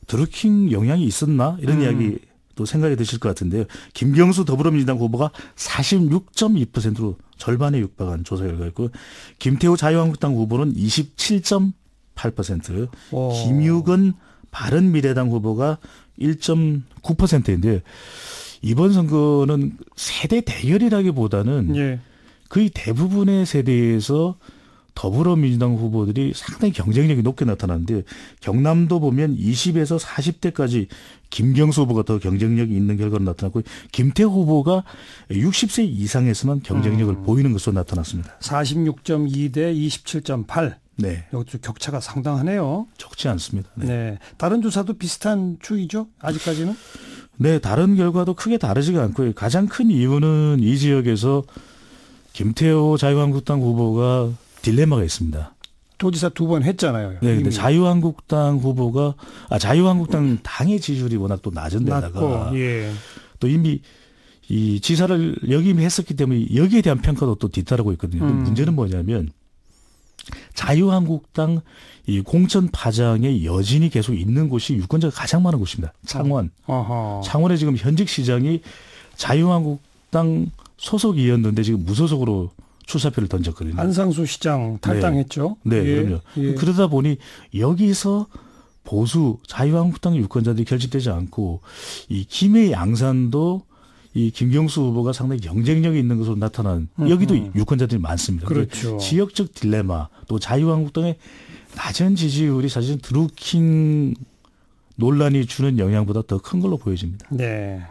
드루킹 영향이 있었나? 이런 이야기도 생각이 드실 것 같은데요. 김경수 더불어민주당 후보가 46.2%로 절반에 육박한 조사 결과였고 김태호 자유한국당 후보는 27.8%, 김유건 바른미래당 후보가 1.9%인데 이번 선거는 세대 대결이라기보다는 거의 대부분의 세대에서 더불어민주당 후보들이 상당히 경쟁력이 높게 나타나는데 경남도 보면 20에서 40대까지 김경수 후보가 더 경쟁력이 있는 결과로 나타났고 김태호 후보가 60세 이상에서만 경쟁력을 보이는 것으로 나타났습니다. 46.2대 27.8. 네. 이것도 격차가 상당하네요. 적지 않습니다. 네. 다른 조사도 비슷한 추이죠? 아직까지는? 네. 다른 결과도 크게 다르지가 않고요. 가장 큰 이유는 이 지역에서 김태호 자유한국당 후보가 딜레마가 있습니다. 도지사 2번 했잖아요. 네, 근데 자유한국당 후보가 자유한국당 당의 지지율이 워낙 또 낮은 데다가 또 이미 이 지사를 역임했었기 때문에 여기에 대한 평가도 또 뒤따르고 있거든요. 문제는 뭐냐면 자유한국당 이 공천 파장의 여진이 계속 있는 곳이 유권자가 가장 많은 곳입니다. 창원. 창원에 지금 현직 시장이 자유한국당 소속이었는데 지금 무소속으로 출사표를 던졌거든요. 안상수 시장 탈당했죠. 네, 예, 그럼요. 예. 그러다 보니 여기서 보수 자유한국당 유권자들이 결집되지 않고 이 김해 양산도 이 김경수 후보가 상당히 경쟁력이 있는 것으로 나타난 여기도 유권자들이 많습니다. 그렇죠. 지역적 딜레마 또 자유한국당의 낮은 지지율이 사실은 드루킹 논란이 주는 영향보다 더 큰 걸로 보여집니다. 네.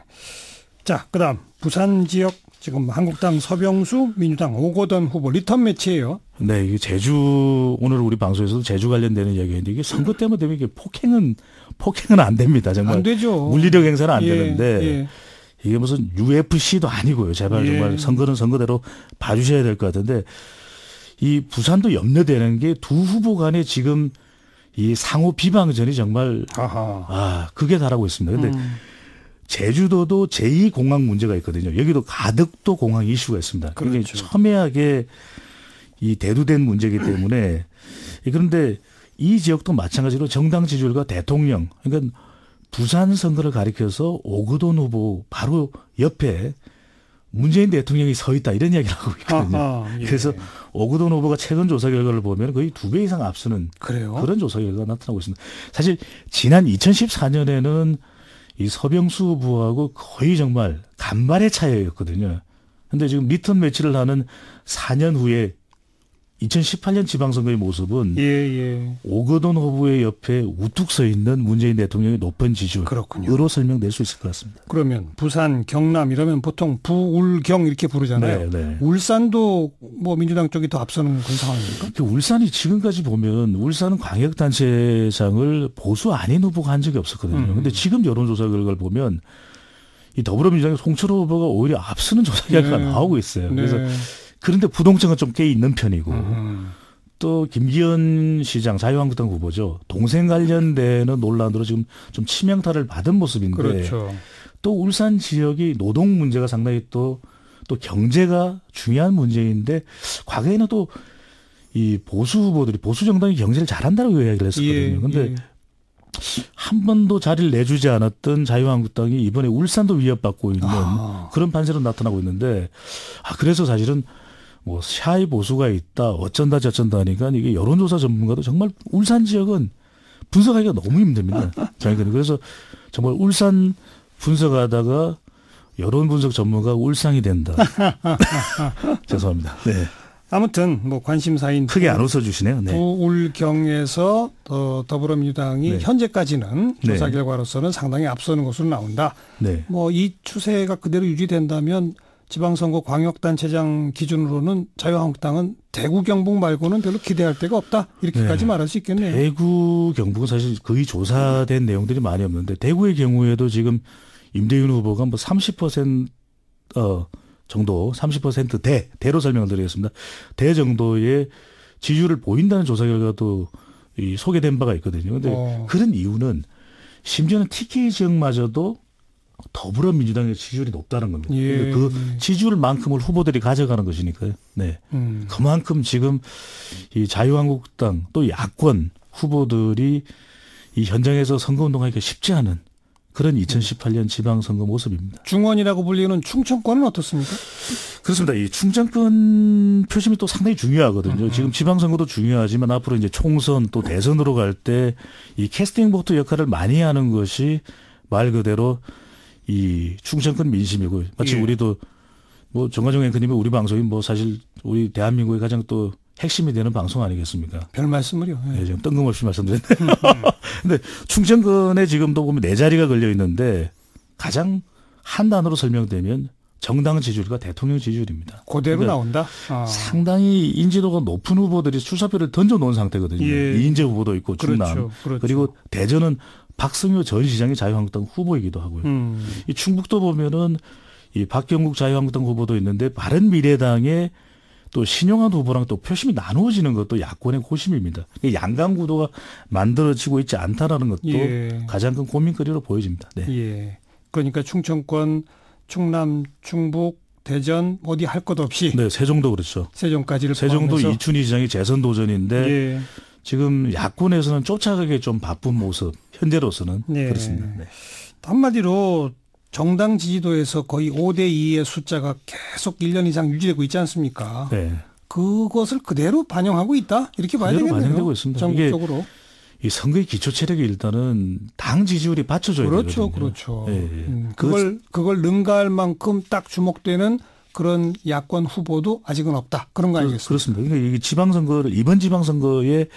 자, 그다음 부산 지역 지금 한국당 서병수, 민주당 오거돈 후보 리턴 매치예요. 네, 이게 제주 오늘 우리 방송에서도 제주 관련되는 이야기인데 이게 선거 때문에 되면 이게 폭행은 안 됩니다. 정말 안 되죠. 물리력 행사는 안 되는데 예. 이게 무슨 UFC도 아니고요. 제발 정말 선거는 선거대로 봐주셔야 될 것 같은데 이 부산도 염려되는 게 두 후보 간에 지금 이 상호 비방전이 정말 극에 달하고 있습니다. 근데 제주도도 제2공항 문제가 있거든요. 여기도 가덕도 공항 이슈가 있습니다. 그게 그렇죠. 첨예하게 이 대두된 문제이기 때문에 그런데 이 지역도 마찬가지로 정당 지지율과 대통령 그러니까 부산 선거를 가리켜서 오거돈 후보 바로 옆에 문재인 대통령이 서 있다 이런 이야기를 하고 있거든요. 예. 그래서 오거돈 후보가 최근 조사 결과를 보면 거의 2배 이상 앞서는 그런 조사 결과가 나타나고 있습니다. 사실 지난 2014년에는 이 서병수 후보하고 거의 정말 간발의 차이였거든요. 그런데 지금 리턴 매치를 하는 4년 후에 2018년 지방선거의 모습은 오거돈 후보의 옆에 우뚝 서 있는 문재인 대통령의 높은 지지율로 설명될 수 있을 것 같습니다. 그러면 부산, 경남 이러면 보통 부울경 이렇게 부르잖아요. 네. 울산도 뭐 민주당 쪽이 더 앞서는 그런 상황입니까? 울산이 지금까지 보면 울산은 광역단체장을 보수 아닌 후보가 한 적이 없었거든요. 그런데 지금 여론조사 결과를 보면 이 더불어민주당의 송철호 후보가 오히려 앞서는 조사 결과가 나오고 있어요. 그래서 그런데 부동층은 좀 꽤 있는 편이고 또 김기현 시장 자유한국당 후보죠. 동생 관련되는 논란으로 지금 좀 치명타를 받은 모습인데 또 울산 지역이 노동 문제가 상당히 또 경제가 중요한 문제인데 과거에는 또 이 보수 후보들이 보수 정당이 경제를 잘한다고 이야기를 했었거든요. 그런데 한 번도 자리를 내주지 않았던 자유한국당이 이번에 울산도 위협받고 있는 그런 판세로 나타나고 있는데 그래서 사실은 뭐 샤이 보수가 있다 어쩐다 저쩐다 하니까 이게 여론조사 전문가도 정말 울산 지역은 분석하기가 너무 힘듭니다. 그래서 정말 울산 분석하다가 여론 분석 전문가 울상이 된다. 죄송합니다. 네. 아무튼 뭐 관심사인 크게 안 웃어주시네요. 네. 부울경에서 더불어민주당이 현재까지는 조사 결과로서는 상당히 앞서는 것으로 나온다. 뭐 이 추세가 그대로 유지된다면 지방선거 광역단체장 기준으로는 자유한국당은 대구 경북 말고는 별로 기대할 데가 없다. 이렇게까지 말할 수 있겠네요. 대구 경북은 사실 거의 조사된 내용들이 많이 없는데 대구의 경우에도 지금 임대윤 후보가 뭐 30% 정도 30% 대로 설명을 드리겠습니다. 대 정도의 지지율을 보인다는 조사 결과도 소개된 바가 있거든요. 그런데 그런 이유는 심지어는 TK 지역마저도 더불어민주당의 지지율이 높다는 겁니다. 그 지지율만큼을 후보들이 가져가는 것이니까요. 네. 그만큼 지금 이 자유한국당 또 야권 후보들이 이 현장에서 선거운동하기가 쉽지 않은 그런 2018년 지방선거 모습입니다. 중원이라고 불리는 충청권은 어떻습니까? 그렇습니다. 이 충청권 표심이 또 상당히 중요하거든요. 지금 지방선거도 중요하지만 앞으로 이제 총선 또 대선으로 갈 때 이 캐스팅 보트 역할을 많이 하는 것이 말 그대로 이 충청권 민심이고 마치 우리도 뭐 정관용 앵커님이 우리 방송이 뭐 사실 우리 대한민국의 가장 또 핵심이 되는 방송 아니겠습니까? 별 말씀을요. 네, 지금 뜬금없이 말씀드렸는데. 근데 충청권에 지금도 보면 4자리가 걸려 있는데 가장 한 단어로 설명되면 정당 지지율과 대통령 지지율입니다. 그대로 그러니까 나온다? 상당히 인지도가 높은 후보들이 출사표를 던져놓은 상태거든요. 이인재 후보도 있고 충남. 그리고 대전은 박성효 전 시장이 자유한국당 후보이기도 하고요. 이 충북도 보면은 이 박경국 자유한국당 후보도 있는데 바른미래당의 또 신용환 후보랑 또 표심이 나누어지는 것도 야권의 고심입니다. 양강 구도가 만들어지고 있지 않다라는 것도 가장 큰 고민거리로 보여집니다. 그러니까 충청권 충남, 충북, 대전 어디 할 것 없이 네, 세종도 그렇죠. 세종까지를 세종도 포함해서. 이춘희 시장이 재선 도전인데 예. 지금 야권에서는 쫓아가기 좀 바쁜 모습 현재로서는 네. 그렇습니다. 네. 한마디로 정당 지지도에서 거의 5대2의 숫자가 계속 1년 이상 유지되고 있지 않습니까? 네. 그것을 그대로 반영하고 있다 이렇게 봐야 되겠네요. 반영되고 있습니다. 전국적으로. 이 선거의 기초 체력이 일단은 당 지지율이 받쳐줘야 그렇죠, 되거든요. 그렇죠. 예. 그걸 능가할 만큼 딱 주목되는 그런 야권 후보도 아직은 없다. 그런 거 아니겠습니까? 그렇습니다. 그러니까 이 지방선거를 이번 지방선거의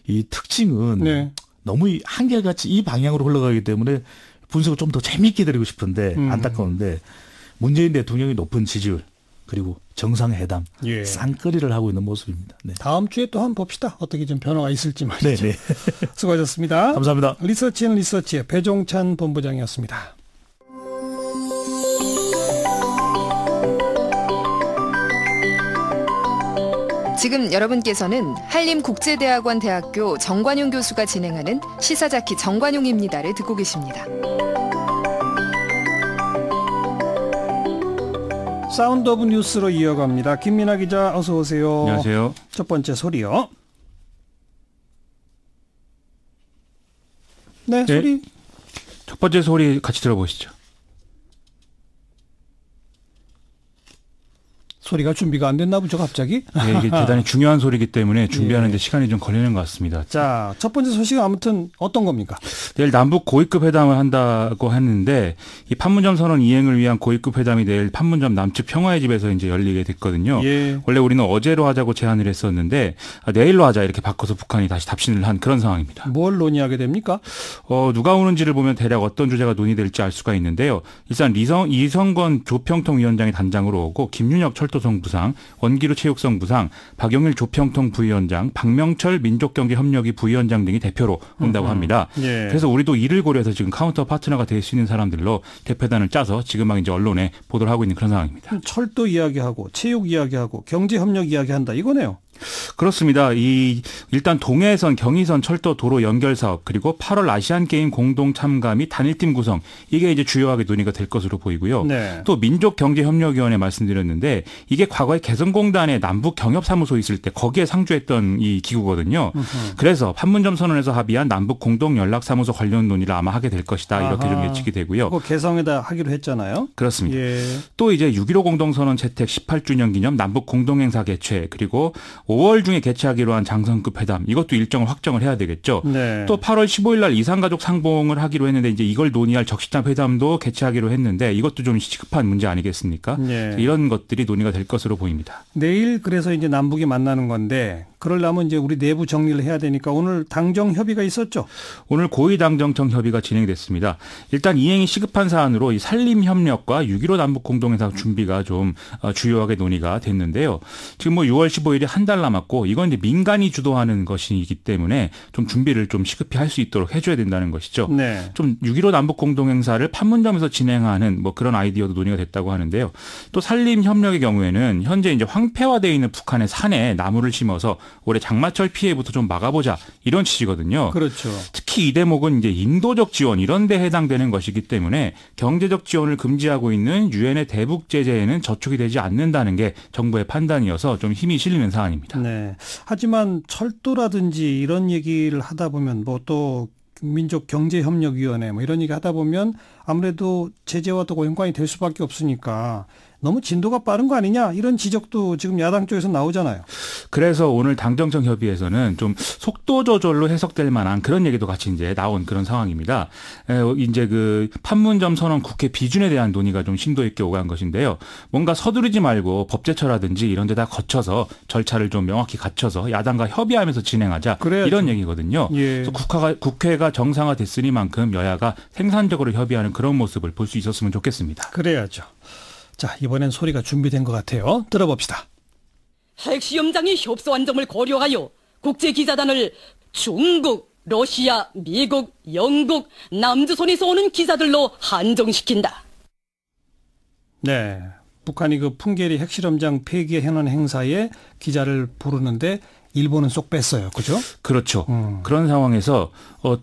이 특징은 네. 너무 한결같이 이 방향으로 흘러가기 때문에 분석을 좀 더 재미있게 드리고 싶은데 안타까운데 문재인 대통령이 높은 지지율 그리고 정상회담 예. 쌍끌이를 하고 있는 모습입니다. 네. 다음 주에 또 한번 봅시다. 어떻게 좀 변화가 있을지 말이죠. 네네. 수고하셨습니다. 감사합니다. 리서치는 리서치의 배종찬 본부장이었습니다. 지금 여러분께서는 한림국제대학원 대학교 정관용 교수가 진행하는 시사자키 정관용입니다를 듣고 계십니다. 사운드 오브 뉴스로 이어갑니다. 김민아 기자 어서 오세요. 안녕하세요. 첫 번째 소리요. 네, 소리. 첫 번째 소리 같이 들어보시죠. 소리가 준비가 안 됐나 보죠, 갑자기? 네, 이게 대단히 중요한 소리이기 때문에 준비하는 데 시간이 좀 걸리는 것 같습니다. 자, 첫 번째 소식은 아무튼 어떤 겁니까? 내일 남북 고위급 회담을 한다고 했는데 이 판문점 선언 이행을 위한 고위급 회담이 내일 판문점 남측 평화의 집에서 이제 열리게 됐거든요. 예. 원래 우리는 어제로 하자고 제안을 했었는데 내일로 하자 이렇게 바꿔서 북한이 다시 답신을 한 그런 상황입니다. 뭘 논의하게 됩니까? 누가 오는지를 보면 대략 어떤 주제가 논의될지 알 수가 있는데요. 일단 이성건 조평통 위원장이 단장으로 오고 김윤혁 철도성 부상, 원기루 체육성 부상, 박용일 조평통 부위원장, 박명철 민족경제협력위 부위원장 등이 대표로 온다고 합니다. 예. 그래서 우리도 이를 고려해서 지금 카운터 파트너가 될 수 있는 사람들로 대표단을 짜서 지금 막 이제 언론에 보도를 하고 있는 그런 상황입니다. 철도 이야기하고 체육 이야기하고 경제협력 이야기한다 이거네요. 그렇습니다. 일단 동해선, 경의선 철도 도로 연결 사업 그리고 8월 아시안 게임 공동 참가 및 단일팀 구성 이게 이제 주요하게 논의가 될 것으로 보이고요. 네. 또 민족경제협력위원회 말씀드렸는데 이게 과거에 개성공단에 남북 경협사무소 있을 때 거기에 상주했던 이 기구거든요. 그래서 판문점 선언에서 합의한 남북 공동 연락사무소 관련 논의를 아마 하게 될 것이다 이렇게 좀 예측이 되고요. 그거 개성에다 하기로 했잖아요. 그렇습니다. 예. 또 이제 6.15 공동선언 채택 18주년 기념 남북 공동행사 개최 그리고 5월 중에 개최하기로 한 장성급 회담 이것도 일정을 확정을 해야 되겠죠. 네. 또 8월 15일 날 이산가족 상봉을 하기로 했는데 이제 이걸 논의할 적시장 회담도 개최하기로 했는데 이것도 좀 시급한 문제 아니겠습니까? 네. 이런 것들이 논의가 될 것으로 보입니다. 내일 그래서 이제 남북이 만나는 건데 그러려면 이제 우리 내부 정리를 해야 되니까 오늘 당정 협의가 있었죠. 오늘 고위당정청 협의가 진행됐습니다. 일단 이행이 시급한 사안으로 이 산림협력과 6.15 남북 공동회사 준비가 좀 주요하게 논의가 됐는데요. 지금 뭐 6월 15일이 한 달 남았고 이건 이제 민간이 주도하는 것이기 때문에 좀 준비를 좀 시급히 할 수 있도록 해줘야 된다는 것이죠. 네. 좀 6.15 남북 공동행사를 판문점에서 진행하는 뭐 그런 아이디어도 논의가 됐다고 하는데요. 또 산림협력의 경우에는 현재 이제 황폐화되어 있는 북한의 산에 나무를 심어서 올해 장마철 피해부터 좀 막아보자 이런 취지거든요. 그렇죠. 특히 이 대목은 이제 인도적 지원 이런 데 해당되는 것이기 때문에 경제적 지원을 금지하고 있는 유엔의 대북 제재에는 저촉이 되지 않는다는 게 정부의 판단이어서 좀 힘이 실리는 사안입니다. 네. 하지만 철도라든지 이런 얘기를 하다 보면 뭐 또 민족경제협력위원회 뭐 이런 얘기 하다 보면 아무래도 제재와 또 연관이 될 수밖에 없으니까 너무 진도가 빠른 거 아니냐 이런 지적도 지금 야당 쪽에서 나오잖아요. 그래서 오늘 당정청 협의에서는 좀 속도 조절로 해석될 만한 그런 얘기도 같이 이제 나온 그런 상황입니다. 이제 그 판문점 선언 국회 비준에 대한 논의가 좀 심도 있게 오간 것인데요. 뭔가 서두르지 말고 법제처라든지 이런 데다 거쳐서 절차를 좀 명확히 갖춰서 야당과 협의하면서 진행하자 그래야죠. 이런 얘기거든요. 예. 그래서 국회가 정상화됐으니만큼 여야가 생산적으로 협의하는 그런 모습을 볼 수 있었으면 좋겠습니다. 그래야죠. 자, 이번엔 소리가 준비된 것 같아요. 들어봅시다. 핵시험장이 협소한 점을 고려하여 국제기자단을 중국, 러시아, 미국, 영국, 남조선에서 오는 기자들로 한정시킨다. 네. 북한이 그 풍계리 핵실험장 폐기에 해놓은 행사에 기자를 부르는데 일본은 쏙 뺐어요. 그죠? 그렇죠. 그런 상황에서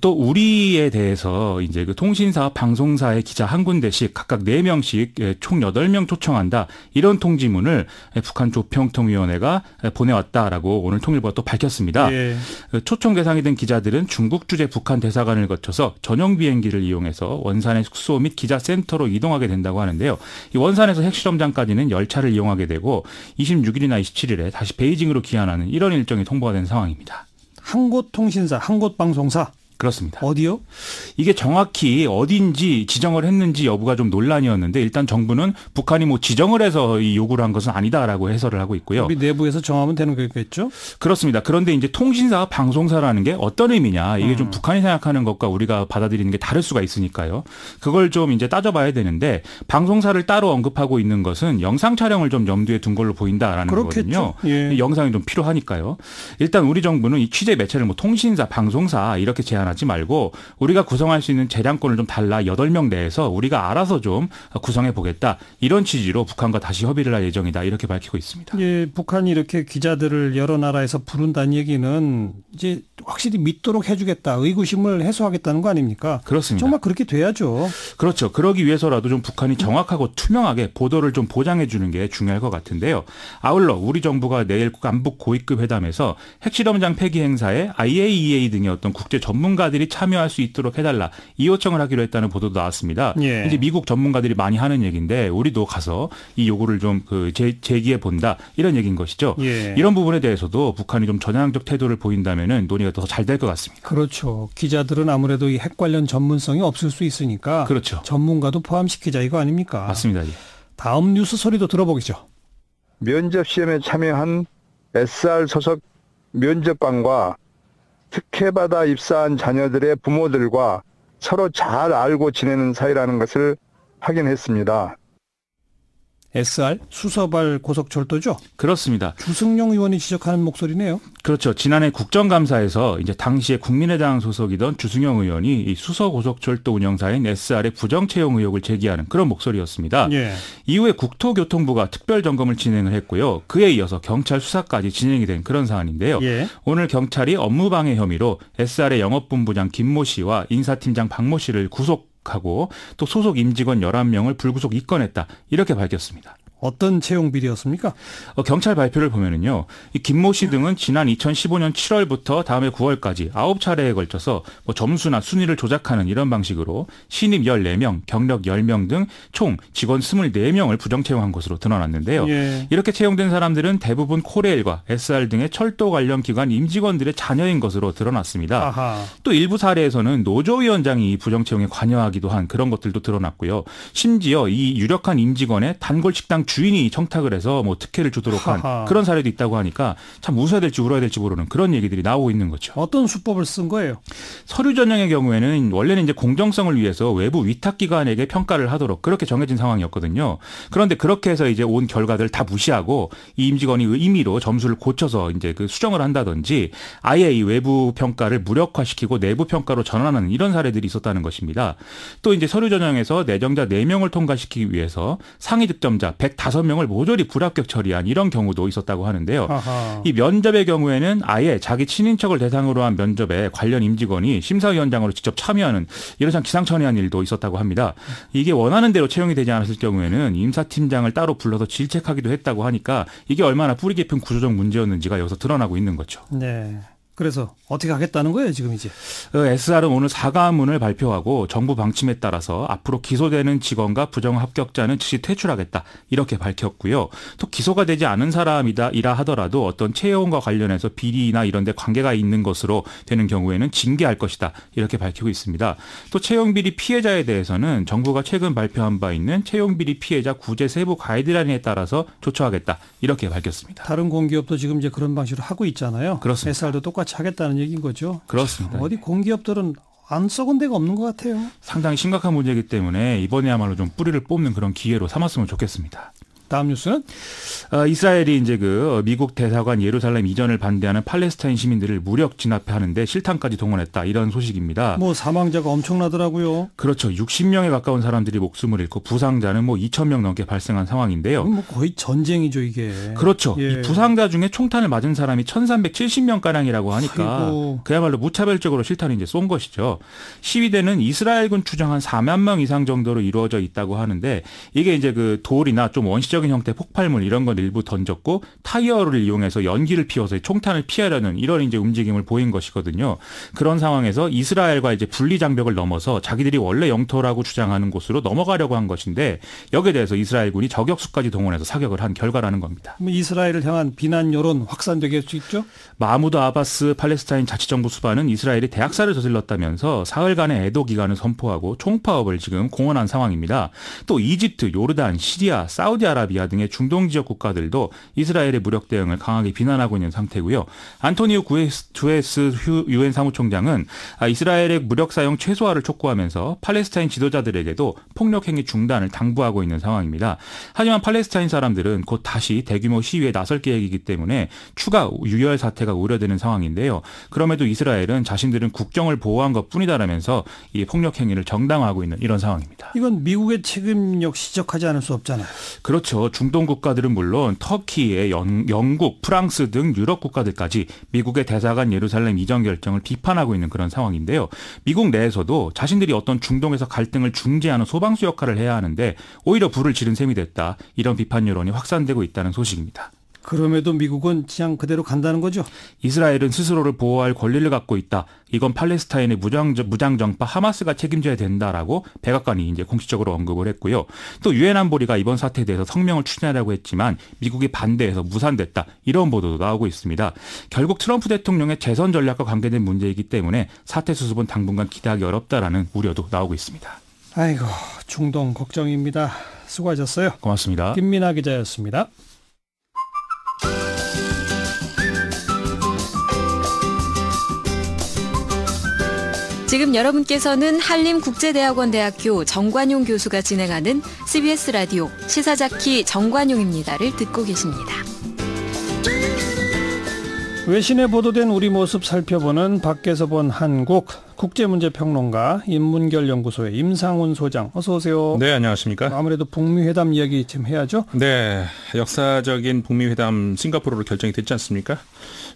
또 우리에 대해서 이제 그 통신사, 방송사의 기자 한 군데씩 각각 4명씩 총 8명 초청한다. 이런 통지문을 북한 조평통위원회가 보내왔다라고 오늘 통일부가 또 밝혔습니다. 예. 초청 대상이 된 기자들은 중국 주재 북한 대사관을 거쳐서 전용 비행기를 이용해서 원산의 숙소 및 기자센터로 이동하게 된다고 하는데요. 이 원산에서 핵실험장까지는 열차를 이용하게 되고 26일이나 27일에 다시 베이징으로 귀환하는 이런 일정이 통보가 된 상황입니다. 한 곳 통신사, 한 곳 방송사. 그렇습니다. 어디요? 이게 정확히 어딘지 지정을 했는지 여부가 좀 논란이었는데 일단 정부는 북한이 뭐 지정을 해서 이 요구를 한 것은 아니다라고 해설을 하고 있고요. 우리 내부에서 정하면 되는 거겠죠? 그렇습니다. 그런데 이제 통신사, 방송사라는 게 어떤 의미냐. 이게 좀 북한이 생각하는 것과 우리가 받아들이는 게 다를 수가 있으니까요. 그걸 좀 이제 따져봐야 되는데 방송사를 따로 언급하고 있는 것은 영상 촬영을 좀 염두에 둔 걸로 보인다라는 거거든요. 예. 영상이 좀 필요하니까요. 일단 우리 정부는 이 취재 매체를 뭐 통신사, 방송사 이렇게 제한하지 말고 우리가 구성할 수 있는 재량권을 좀 달라 8명 내에서 우리가 알아서 좀 구성해 보겠다. 이런 취지로 북한과 다시 협의를 할 예정이다. 이렇게 밝히고 있습니다. 예, 북한이 이렇게 기자들을 여러 나라에서 부른다는 얘기는 이제 확실히 믿도록 해주겠다. 의구심을 해소하겠다는 거 아닙니까? 그렇습니다. 정말 그렇게 돼야죠. 그렇죠. 그러기 위해서라도 좀 북한이 정확하고 투명하게 보도를 좀 보장해 주는 게 중요할 것 같은데요. 아울러 우리 정부가 내일 남북 고위급 회담에서 핵실험장 폐기 행사에 IAEA 등의 어떤 국제 전문가들이 참여할 수 있도록 해달라. 이 요청을 하기로 했다는 보도도 나왔습니다. 예. 이제 미국 전문가들이 많이 하는 얘기인데 우리도 가서 이 요구를 좀 제기해 본다. 이런 얘기인 것이죠. 예. 이런 부분에 대해서도 북한이 좀 전향적 태도를 보인다면은 논의가 더 잘 될 것 같습니다. 그렇죠. 기자들은 아무래도 이 핵 관련 전문성이 없을 수 있으니까 그렇죠. 전문가도 포함시키자 이거 아닙니까? 맞습니다. 예. 다음 뉴스 소리도 들어보겠죠. 면접 시험에 참여한 SR 소속 면접관과 특혜받아 입사한 자녀들의 부모들과 서로 잘 알고 지내는 사이라는 것을 확인했습니다. SR 수서발 고속철도죠? 그렇습니다. 주승용 의원이 지적하는 목소리네요. 그렇죠. 지난해 국정감사에서 이제 당시에 국민의당 소속이던 주승용 의원이 이 수서 고속철도 운영사인 SR의 부정 채용 의혹을 제기하는 그런 목소리였습니다. 예. 이후에 국토교통부가 특별 점검을 진행을 했고요. 그에 이어서 경찰 수사까지 진행이 된 그런 사안인데요. 예. 오늘 경찰이 업무방해 혐의로 SR의 영업본부장 김모 씨와 인사팀장 박모 씨를 구속하고 또 소속 임직원 11명을 불구속 입건했다. 이렇게 밝혔습니다. 어떤 채용 비리였습니까? 경찰 발표를 보면은요, 이 김모 씨 등은 지난 2015년 7월부터 다음해 9월까지 9차례에 걸쳐서 뭐 점수나 순위를 조작하는 이런 방식으로 신입 14명, 경력 10명 등 총 직원 24명을 부정 채용한 것으로 드러났는데요. 예. 이렇게 채용된 사람들은 대부분 코레일과 SR 등의 철도 관련 기관 임직원들의 자녀인 것으로 드러났습니다. 아하. 또 일부 사례에서는 노조위원장이 이 부정 채용에 관여하기도 한 그런 것들도 드러났고요. 심지어 이 유력한 임직원의 단골 식당 주인이 청탁을 해서 뭐 특혜를 주도록 한 그런 사례도 있다고 하니까 참 웃어야 될지 울어야 될지 모르는 그런 얘기들이 나오고 있는 거죠. 어떤 수법을 쓴 거예요? 서류 전형의 경우에는 원래는 이제 공정성을 위해서 외부 위탁기관에게 평가를 하도록 그렇게 정해진 상황이었거든요. 그런데 그렇게 해서 이제 온 결과들을 다 무시하고 이 임직원이 임의로 점수를 고쳐서 이제 그 수정을 한다든지 아예 이 외부 평가를 무력화시키고 내부 평가로 전환하는 이런 사례들이 있었다는 것입니다. 또 이제 서류 전형에서 내정자 4명을 통과시키기 위해서 상위 득점자 105명을 모조리 불합격 처리한 이런 경우도 있었다고 하는데요. 아하. 이 면접의 경우에는 아예 자기 친인척을 대상으로 한 면접에 관련 임직원이 심사위원장으로 직접 참여하는 이런 참 기상천외한 일도 있었다고 합니다. 이게 원하는 대로 채용이 되지 않았을 경우에는 임사팀장을 따로 불러서 질책하기도 했다고 하니까 이게 얼마나 뿌리 깊은 구조적 문제였는지가 여기서 드러나고 있는 거죠. 네. 그래서 어떻게 하겠다는 거예요, 지금 이제? SR은 오늘 사과문을 발표하고 정부 방침에 따라서 앞으로 기소되는 직원과 부정 합격자는 즉시 퇴출하겠다 이렇게 밝혔고요. 또 기소가 되지 않은 사람이라 하더라도 어떤 채용과 관련해서 비리나 이런 데 관계가 있는 것으로 되는 경우에는 징계할 것이다 이렇게 밝히고 있습니다. 또 채용비리 피해자에 대해서는 정부가 최근 발표한 바 있는 채용비리 피해자 구제 세부 가이드라인에 따라서 조처하겠다 이렇게 밝혔습니다. 다른 공기업도 지금 이제 그런 방식으로 하고 있잖아요. 그렇습니다. SR도 똑같이 하겠다는 얘기인 거죠. 그렇습니다. 어디 공기업들은 안 썩은 데가 없는 것 같아요. 상당히 심각한 문제이기 때문에 이번에야말로 좀 뿌리를 뽑는 그런 기회로 삼았으면 좋겠습니다. 다음 뉴스는 이스라엘이 이제 그 미국 대사관 예루살렘 이전을 반대하는 팔레스타인 시민들을 무력 진압하는데 실탄까지 동원했다. 이런 소식입니다. 뭐 사망자가 엄청나더라고요. 그렇죠. 60명에 가까운 사람들이 목숨을 잃고 부상자는 뭐 2,000명 넘게 발생한 상황인데요. 뭐 거의 전쟁이죠, 이게. 그렇죠. 이 부상자 중에 총탄을 맞은 사람이 1,370명 가량이라고 하니까 아이고. 그야말로 무차별적으로 실탄을 이제 쏜 것이죠. 시위대는 이스라엘군 추정 한 4만 명 이상 정도로 이루어져 있다고 하는데 이게 이제 그 돌이나 좀 원시적인 형태 폭발물 이런 건 일부 던졌고 타이어를 이용해서 연기를 피워서 총탄을 피하려는 이런 이제 움직임을 보인 것이거든요. 그런 상황에서 이스라엘과 이제 분리 장벽을 넘어서 자기들이 원래 영토라고 주장하는 곳으로 넘어가려고 한 것인데 여기에 대해서 이스라엘군이 저격수까지 동원해서 사격을 한 결과라는 겁니다. 이스라엘을 향한 비난 여론 확산되게 할 수 있죠? 마무드 아바스 팔레스타인 자치정부 수반은 이스라엘이 대학살을 저질렀다면서 사흘간의 애도 기간을 선포하고 총파업을 지금 공언한 상황입니다. 또 이집트, 요르단, 시리아, 사우디아라비아 등의 중동 지역 국가들도 이스라엘의 무력 대응을 강하게 비난하고 있는 상태고요. 안토니오 구테레스 유엔 사무총장은 이스라엘의 무력 사용 최소화를 촉구하면서 팔레스타인 지도자들에게도 폭력 행위 중단을 당부하고 있는 상황입니다. 하지만 팔레스타인 사람들은 곧 다시 대규모 시위에 나설 계획이기 때문에 추가 유혈 사태가 우려되는 상황인데요. 그럼에도 이스라엘은 자신들은 국경을 보호한 것뿐이다라면서 이 폭력 행위를 정당화하고 있는 이런 상황입니다. 이건 미국의 책임 역시 지적하지 않을 수 없잖아요. 그렇죠. 중동 국가들은 물론 터키의 영국, 프랑스 등 유럽 국가들까지 미국의 대사관 예루살렘 이전 결정을 비판하고 있는 그런 상황인데요. 미국 내에서도 자신들이 어떤 중동에서 갈등을 중재하는 소방수 역할을 해야 하는데 오히려 불을 지른 셈이 됐다. 이런 비판 여론이 확산되고 있다는 소식입니다. 그럼에도 미국은 그냥 그대로 간다는 거죠? 이스라엘은 스스로를 보호할 권리를 갖고 있다. 이건 팔레스타인의 무장정파 하마스가 책임져야 된다라고 백악관이 이제 공식적으로 언급을 했고요. 또 유엔 안보리가 이번 사태에 대해서 성명을 추진하려고 했지만 미국이 반대해서 무산됐다. 이런 보도도 나오고 있습니다. 결국 트럼프 대통령의 재선 전략과 관계된 문제이기 때문에 사태 수습은 당분간 기대하기 어렵다라는 우려도 나오고 있습니다. 아이고, 중동 걱정입니다. 수고하셨어요. 고맙습니다. 김민아 기자였습니다. 지금 여러분께서는 한림국제대학원 대학교 정관용 교수가 진행하는 CBS 라디오 시사자키 정관용입니다를 듣고 계십니다. 외신에 보도된 우리 모습 살펴보는 밖에서 본 한국 국제문제평론가 인문결연구소의 임상훈 소장, 어서 오세요. 네, 안녕하십니까. 아무래도 북미 회담 이야기 좀 해야죠. 네, 역사적인 북미 회담 싱가포르로 결정이 됐지 않습니까?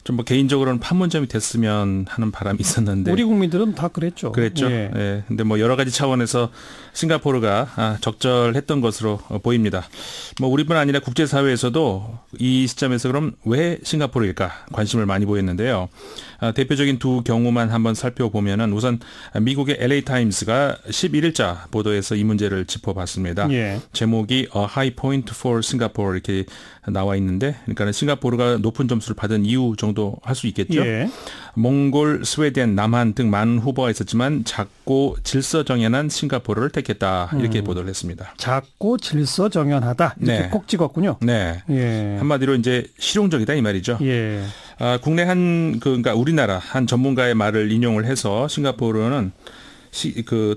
좀 뭐 개인적으로는 판문점이 됐으면 하는 바람이 있었는데 우리 국민들은 다 그랬죠. 그랬죠. 예. 예. 근데 뭐 여러 가지 차원에서 싱가포르가 적절했던 것으로 보입니다. 뭐 우리뿐 아니라 국제사회에서도 이 시점에서 그럼 왜 싱가포르일까 관심을 많이 보였는데요. 대표적인 두 경우만 한번 살펴보면은 우선 미국의 LA 타임스가 11일자 보도에서 이 문제를 짚어봤습니다. 예. 제목이 A High Point for Singapore 이렇게 나와 있는데, 그러니까 싱가포르가 높은 점수를 받은 이유 정도 할 수 있겠죠. 예. 몽골, 스웨덴, 남한 등 많은 후보가 있었지만 작고 질서정연한 싱가포르를 택했다 이렇게 보도를 했습니다. 작고 질서정연하다 이렇게 네. 꼭 찍었군요. 네. 예. 한마디로 이제 실용적이다 이 말이죠. 예. 국내 그러니까 우리나라 한 전문가의 말을 인용을 해서 싱가포르는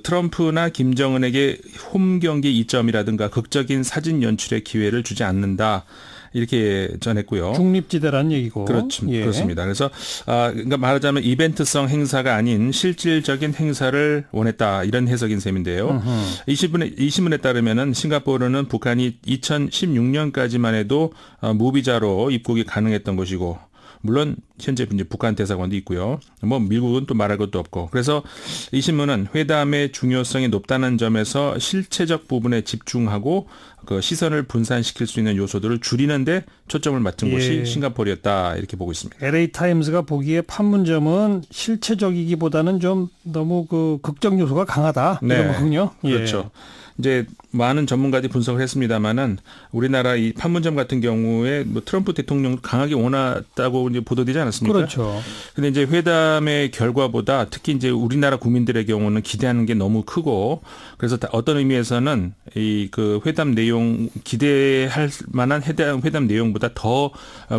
트럼프나 김정은에게 홈 경기 이점이라든가 극적인 사진 연출의 기회를 주지 않는다. 이렇게 전했고요. 중립지대라는 얘기고. 예. 그렇습니다. 그래서 그러니까 말하자면 이벤트성 행사가 아닌 실질적인 행사를 원했다 이런 해석인 셈인데요. 이 신문에 따르면은 싱가포르는 북한이 2016년까지만 해도 무비자로 입국이 가능했던 것이고, 물론 현재 이제 북한 대사관도 있고요. 뭐 미국은 또 말할 것도 없고. 그래서 이 신문은 회담의 중요성이 높다는 점에서 실체적 부분에 집중하고 그 시선을 분산시킬 수 있는 요소들을 줄이는데 초점을 맞춘 곳이 싱가포르였다 이렇게 보고 있습니다. LA 타임스가 보기에 판문점은 실체적이기보다는 좀 너무 그 극적 요소가 강하다 이런 거군요. 그렇죠. 이제 많은 전문가들이 분석을 했습니다만은 우리나라 이 판문점 같은 경우에 뭐 트럼프 대통령 강하게 원했다고 이제 보도되지 않았습니까? 그렇죠. 근데 이제 회담의 결과보다 특히 이제 우리나라 국민들의 경우는 기대하는 게 너무 크고, 그래서 어떤 의미에서는 이 그 회담 내용 기대할 만한 회담 내용보다 더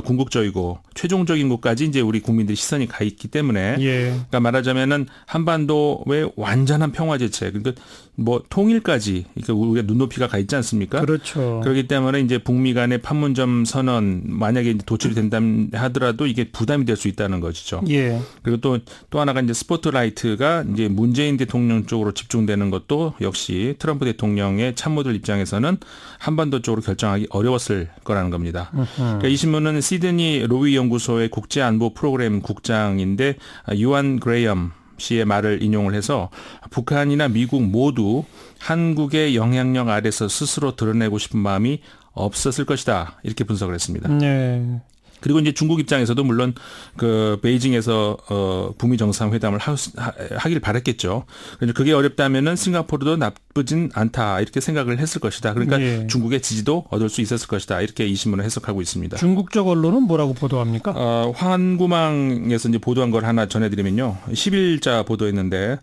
궁극적이고 최종적인 것까지 이제 우리 국민들의 시선이 가 있기 때문에, 그러니까 말하자면은 한반도의 완전한 평화 제체, 그러니까 뭐 통일까지 그러니까 우리가 눈높이가 가 있지 않습니까? 그렇죠. 그렇기 때문에 이제 북미 간의 판문점 선언 만약에 도출이 된다면 하더라도 이게 부담이 될 수 있다는 것이죠. 예. 그리고 또 하나가 이제 스포트라이트가 이제 문재인 대통령 쪽으로 집중되는 것도 역시 트럼프 대통령의 참모들 입장에서는 한반도 쪽으로 결정하기 어려웠을 거라는 겁니다. 그러니까 이 신문은 시드니 로위 연구소의 국제안보 프로그램 국장인데 유안 그레이엄 씨의 말을 인용을 해서 북한이나 미국 모두 한국의 영향력 아래서 스스로 드러내고 싶은 마음이 없었을 것이다. 이렇게 분석을 했습니다. 네. 그리고 이제 중국 입장에서도 물론 그 베이징에서 북미 정상회담을 하길 바랬겠죠. 그래서 그게 어렵다면은 싱가포르도 나쁘진 않다 이렇게 생각을 했을 것이다. 그러니까 예. 중국의 지지도 얻을 수 있었을 것이다. 이렇게 이 신문을 해석하고 있습니다. 중국 쪽 언론은 뭐라고 보도합니까? 환구망에서 이제 보도한 걸 하나 전해드리면요. 10일자 보도했는데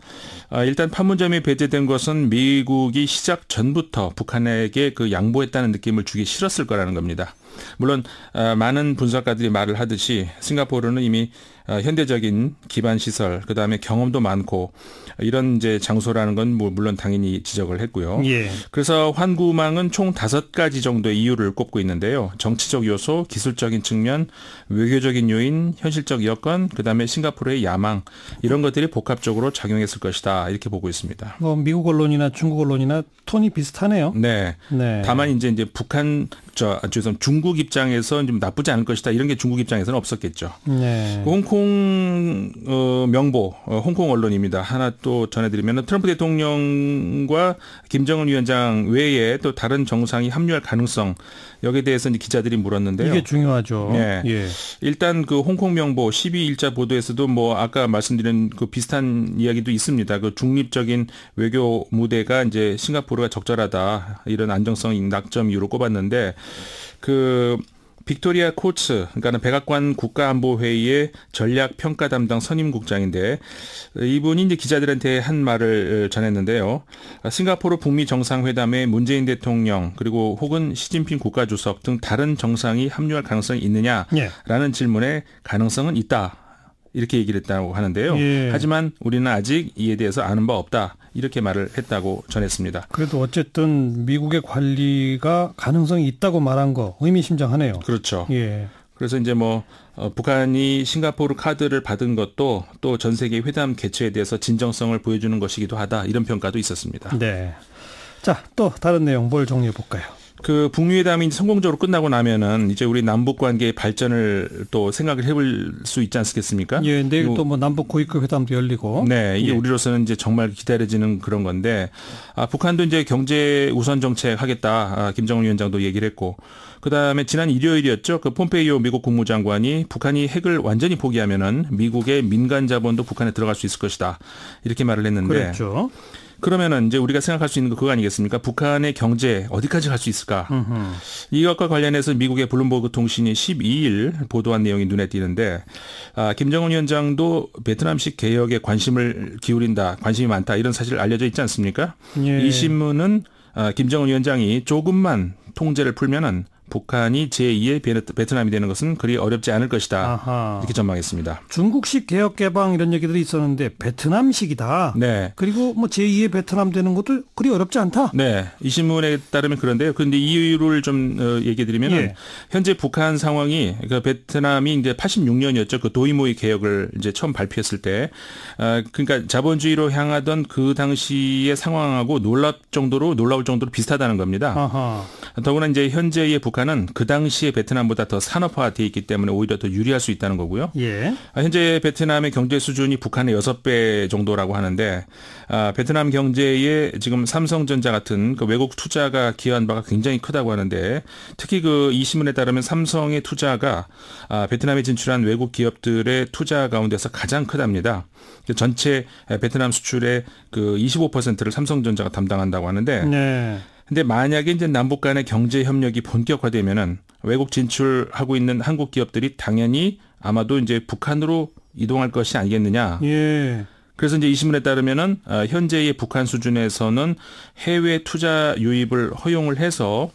일단 판문점이 배제된 것은 미국이 시작 전부터 북한에게 그 양보했다는 느낌을 주기 싫었을 거라는 겁니다. 물론 많은 분석가들이 말을 하듯이 싱가포르는 이미 현대적인 기반 시설, 그다음에 경험도 많고 이런 이제 장소라는 건 물론 당연히 지적을 했고요. 예. 그래서 환구망은 총 5가지 정도의 이유를 꼽고 있는데요. 정치적 요소, 기술적인 측면, 외교적인 요인, 현실적 여건, 그다음에 싱가포르의 야망 이런 것들이 복합적으로 작용했을 것이다. 이렇게 보고 있습니다. 미국 언론이나 중국 언론이나 톤이 비슷하네요. 네. 네. 다만 이제 중국 입장에서 좀 나쁘지 않을 것이다. 이런 게 중국 입장에서는 없었겠죠. 네. 홍콩 명보, 홍콩 언론입니다. 하나 또 전해드리면 트럼프 대통령과 김정은 위원장 외에 또 다른 정상이 합류할 가능성 여기에 대해서 이제 기자들이 물었는데요. 이게 중요하죠. 네. 예. 일단 그 홍콩 명보 12일자 보도에서도 뭐 아까 말씀드린 그 비슷한 이야기도 있습니다. 그 중립적인 외교 무대가 이제 싱가포르가 적절하다 이런 안정성 낙점 이유로 꼽았는데 그 빅토리아 코츠, 그러니까 백악관 국가안보회의의 전략평가 담당 선임국장인데 이분이 이제 기자들한테 한 말을 전했는데요. 싱가포르 북미 정상회담에 문재인 대통령 그리고 혹은 시진핑 국가주석 등 다른 정상이 합류할 가능성이 있느냐라는 질문에 가능성은 있다. 이렇게 얘기를 했다고 하는데요. 예. 하지만 우리는 아직 이에 대해서 아는 바 없다. 이렇게 말을 했다고 전했습니다. 그래도 어쨌든 미국의 관리가 가능성이 있다고 말한 거 의미심장하네요. 그렇죠. 예. 그래서 이제 북한이 싱가포르 카드를 받은 것도 또 전 세계 회담 개최에 대해서 진정성을 보여주는 것이기도 하다. 이런 평가도 있었습니다. 네. 자, 또 다른 내용 뭘 정리해 볼까요? 그 북미회담이 성공적으로 끝나고 나면은 이제 우리 남북 관계의 발전을 또 생각을 해볼 수 있지 않겠습니까? 예, 내일 또 남북 고위급 회담도 열리고. 네, 이게 우리로서는 이제 정말 기다려지는 그런 건데, 북한도 이제 경제 우선 정책 하겠다. 김정은 위원장도 얘기를 했고, 그 다음에 지난 일요일이었죠. 그 폼페이오 미국 국무장관이 북한이 핵을 완전히 포기하면은 미국의 민간 자본도 북한에 들어갈 수 있을 것이다. 이렇게 말을 했는데. 그렇죠. 그러면은 이제 우리가 생각할 수 있는 거 그거 아니겠습니까? 북한의 경제 어디까지 갈 수 있을까? 이것과 관련해서 미국의 블룸버그 통신이 12일 보도한 내용이 눈에 띄는데 김정은 위원장도 베트남식 개혁에 관심을 기울인다, 관심이 많다 이런 사실 알려져 있지 않습니까? 예. 이 신문은 김정은 위원장이 조금만 통제를 풀면은 북한이 제2의 베트남이 되는 것은 그리 어렵지 않을 것이다. 아하. 이렇게 전망했습니다. 중국식 개혁 개방 이런 얘기들이 있었는데 베트남식이다. 네. 그리고 제2의 베트남 되는 것도 그리 어렵지 않다. 네. 이 신문에 따르면 그런데요. 그런데 이유를 좀 얘기해 드리면 예. 현재 북한 상황이 그러니까 베트남이 이제 86년이었죠. 그 도이모이 개혁을 이제 처음 발표했을 때 그러니까 자본주의로 향하던 그 당시의 상황하고 놀라울 정도로 비슷하다는 겁니다. 아하. 더구나 이제 현재의 북한은 그 당시에 베트남보다 더 산업화되어 있기 때문에 오히려 더 유리할 수 있다는 거고요. 예. 현재 베트남의 경제 수준이 북한의 6배 정도라고 하는데 베트남 경제에 지금 삼성전자 같은 그 외국 투자가 기여한 바가 굉장히 크다고 하는데 특히 그 이 신문에 따르면 삼성의 투자가 베트남에 진출한 외국 기업들의 투자 가운데서 가장 크답니다. 전체 베트남 수출의 그 25%를 삼성전자가 담당한다고 하는데 네. 근데 만약에 이제 남북 간의 경제 협력이 본격화되면은 외국 진출하고 있는 한국 기업들이 당연히 아마도 이제 북한으로 이동할 것이 아니겠느냐. 예. 그래서 이제 이 신문에 따르면은 현재의 북한 수준에서는 해외 투자 유입을 허용을 해서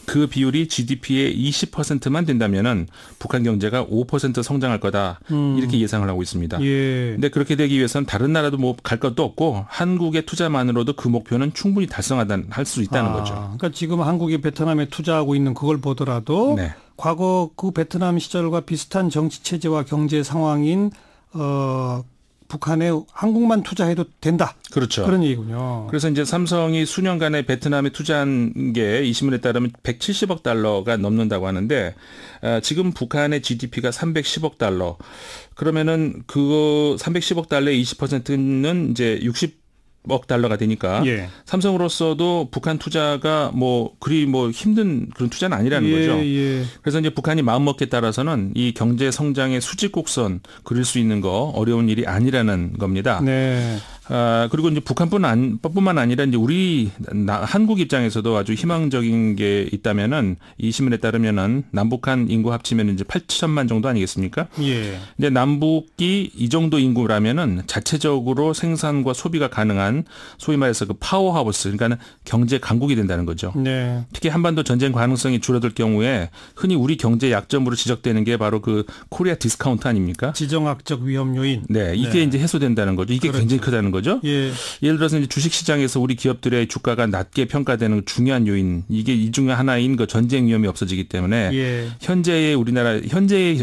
그 비율이 GDP의 20%만 된다면은 북한 경제가 5% 성장할 거다. 이렇게 예상을 하고 있습니다. 근데 그렇게 되기 위해서는 다른 나라도 뭐 갈 것도 없고 한국의 투자만으로도 그 목표는 충분히 할 수 있다는 거죠. 그러니까 지금 한국이 베트남에 투자하고 있는 그걸 보더라도 네. 과거 그 베트남 시절과 비슷한 정치 체제와 경제 상황인 북한에 한국만 투자해도 된다. 그렇죠. 그런 얘기군요. 그래서 이제 삼성이 수년간에 베트남에 투자한 게 이 신문에 따르면 170억 달러가 넘는다고 하는데 지금 북한의 GDP가 310억 달러. 그러면은 그거 310억 달러의 20%는 이제 60억 달러가 되니까 예. 삼성으로서도 북한 투자가 그리 힘든 그런 투자는 아니라는 거죠. 예. 그래서 이제 북한이 마음먹기에 따라서는 이 경제 성장의 수직곡선 그릴 수 있는 거 어려운 일이 아니라는 겁니다. 네. 그리고 이제 북한뿐만 아니라 이제 한국 입장에서도 아주 희망적인 게 있다면은 이 신문에 따르면은 남북한 인구 합치면 이제 8천만 정도 아니겠습니까? 예. 근데 남북이 이 정도 인구라면은 자체적으로 생산과 소비가 가능한 소위 말해서 그 파워하우스, 그러니까는 경제 강국이 된다는 거죠. 네. 특히 한반도 전쟁 가능성이 줄어들 경우에 흔히 우리 경제 약점으로 지적되는 게 바로 그 코리아 디스카운트 아닙니까? 지정학적 위험 요인. 네, 이게 이제 해소된다는 거죠. 이게 그렇죠. 굉장히 크다는 거죠. 예. 예를 들어서 이제 주식시장에서 우리 기업들의 주가가 낮게 평가되는 중요한 요인, 이게 이 중에 하나인 그 전쟁 위험이 없어지기 때문에 예. 현재의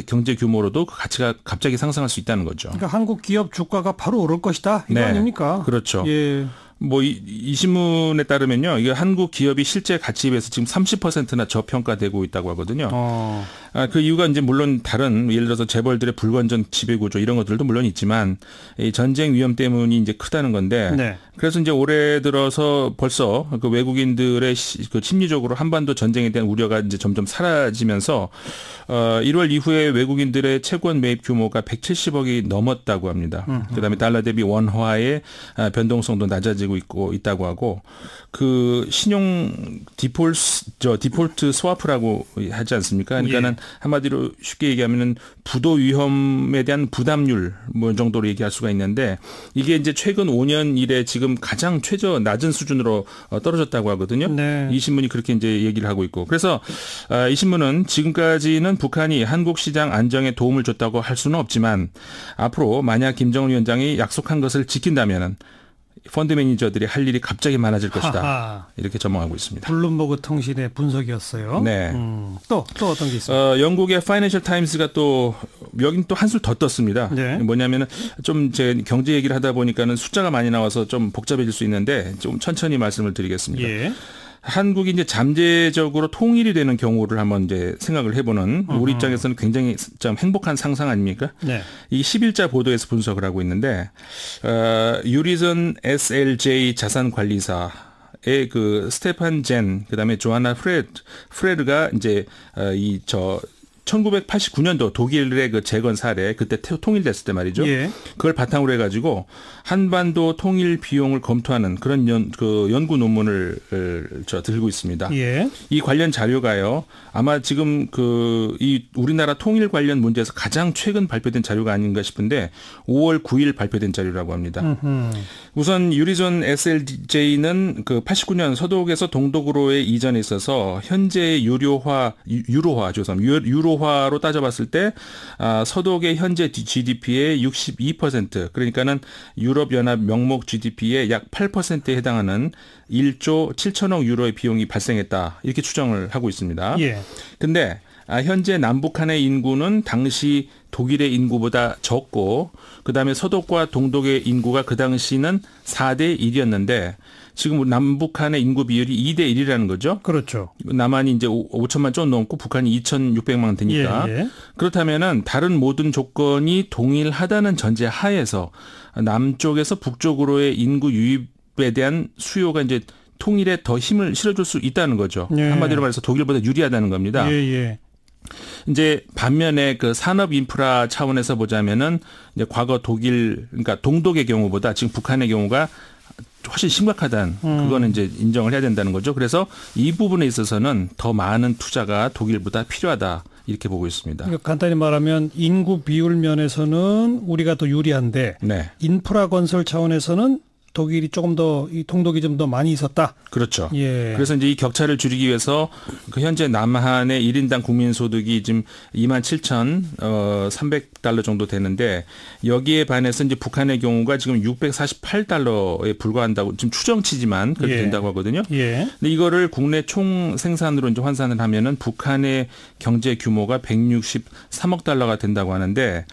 경제 규모로도 그 가치가 갑자기 상승할 수 있다는 거죠. 그러니까 한국 기업 주가가 바로 오를 것이다 이거 네. 아닙니까? 그렇죠. 예. 이 신문에 따르면요, 이게 한국 기업이 실제 가치에 비해서 지금 30%나 저평가되고 있다고 하거든요. 그 이유가 이제 물론 다른 예를 들어서 재벌들의 불건전 지배구조 이런 것들도 물론 있지만 이 전쟁 위험 때문이 이제 크다는 건데 네. 그래서 이제 올해 들어서 벌써 그 외국인들의 그 심리적으로 한반도 전쟁에 대한 우려가 이제 점점 사라지면서 1월 이후에 외국인들의 채권 매입 규모가 170억이 넘었다고 합니다. 그다음에 달러 대비 원화의 변동성도 낮아지고 있다고 하고 그 신용 디폴트 스와프라고 하지 않습니까? 그러니까는 예. 한마디로 쉽게 얘기하면은 부도 위험에 대한 부담률 정도로 얘기할 수가 있는데 이게 이제 최근 5년 이래 지금 가장 낮은 수준으로 떨어졌다고 하거든요. 네. 이 신문이 그렇게 이제 얘기를 하고 있고 그래서 이 신문은 지금까지는 북한이 한국 시장 안정에 도움을 줬다고 할 수는 없지만 앞으로 만약 김정은 위원장이 약속한 것을 지킨다면은 펀드 매니저들이 할 일이 갑자기 많아질 것이다. 하하. 이렇게 전망하고 있습니다. 블룸버그 통신의 분석이었어요. 네. 또 어떤 게 있어요? 영국의 파이낸셜 타임스가 여긴 또 한술 더 떴습니다. 네. 뭐냐면은 좀 제 경제 얘기를 하다 보니까는 숫자가 많이 나와서 좀 복잡해질 수 있는데 좀 천천히 말씀을 드리겠습니다. 예. 한국이 이제 잠재적으로 통일이 되는 경우를 한번 이제 생각을 해보는 우리 입장에서는 굉장히 좀 행복한 상상 아닙니까? 네. 이 10일자 보도에서 분석을 하고 있는데 유리선 SLJ 자산관리사의 그 스테판 젠 그다음에 조아나 프레르가 이제 1989년도 독일의 그 재건 사례 그때 통일됐을 때 말이죠. 예. 그걸 바탕으로 해가지고 한반도 통일 비용을 검토하는 그런 연구 논문을 들고 있습니다. 예. 이 관련 자료가요. 아마 지금 이 우리나라 통일 관련 문제에서 가장 최근 발표된 자료가 아닌가 싶은데 5월 9일 발표된 자료라고 합니다. 우선 유리존 SLJ는 그 89년 서독에서 동독으로의 이전에 있어서 현재 유로화로 따져봤을 때 서독의 현재 GDP의 62% 그러니까는 유럽연합 명목 GDP의 약 8%에 해당하는 1조 7천억 유로의 비용이 발생했다 이렇게 추정을 하고 있습니다. 그런데 현재 남북한의 인구는 당시 독일의 인구보다 적고 그다음에 서독과 동독의 인구가 그 당시는 4대 1이었는데 지금 남북한의 인구 비율이 2대 1이라는 거죠. 그렇죠. 남한이 이제 5천만 좀 넘고 북한이 2,600만 되니까. 예. 그렇다면은 다른 모든 조건이 동일하다는 전제 하에서 남쪽에서 북쪽으로의 인구 유입에 대한 수요가 이제 통일에 더 힘을 실어줄 수 있다는 거죠. 예. 한마디로 말해서 독일보다 유리하다는 겁니다. 예. 이제 반면에 그 산업 인프라 차원에서 보자면은 이제 과거 그러니까 동독의 경우보다 지금 북한의 경우가 훨씬 심각하다는 그거는 이제 인정을 해야 된다는 거죠. 그래서 이 부분에 있어서는 더 많은 투자가 독일보다 필요하다 이렇게 보고 있습니다. 그러니까 간단히 말하면 인구 비율 면에서는 우리가 더 유리한데 네. 인프라 건설 차원에서는 독일이 조금 더 이 통독이 좀 더 많이 있었다. 그렇죠. 예. 그래서 이제 이 격차를 줄이기 위해서 그 현재 남한의 1인당 국민 소득이 지금 27,300달러 정도 되는데 여기에 반해서 이제 북한의 경우가 지금 648달러에 불과한다고 지금 추정치지만 그렇게 된다고 하거든요. 근데 이거를 국내 총 생산으로 이제 환산을 하면은 북한의 경제 규모가 163억 달러가 된다고 하는데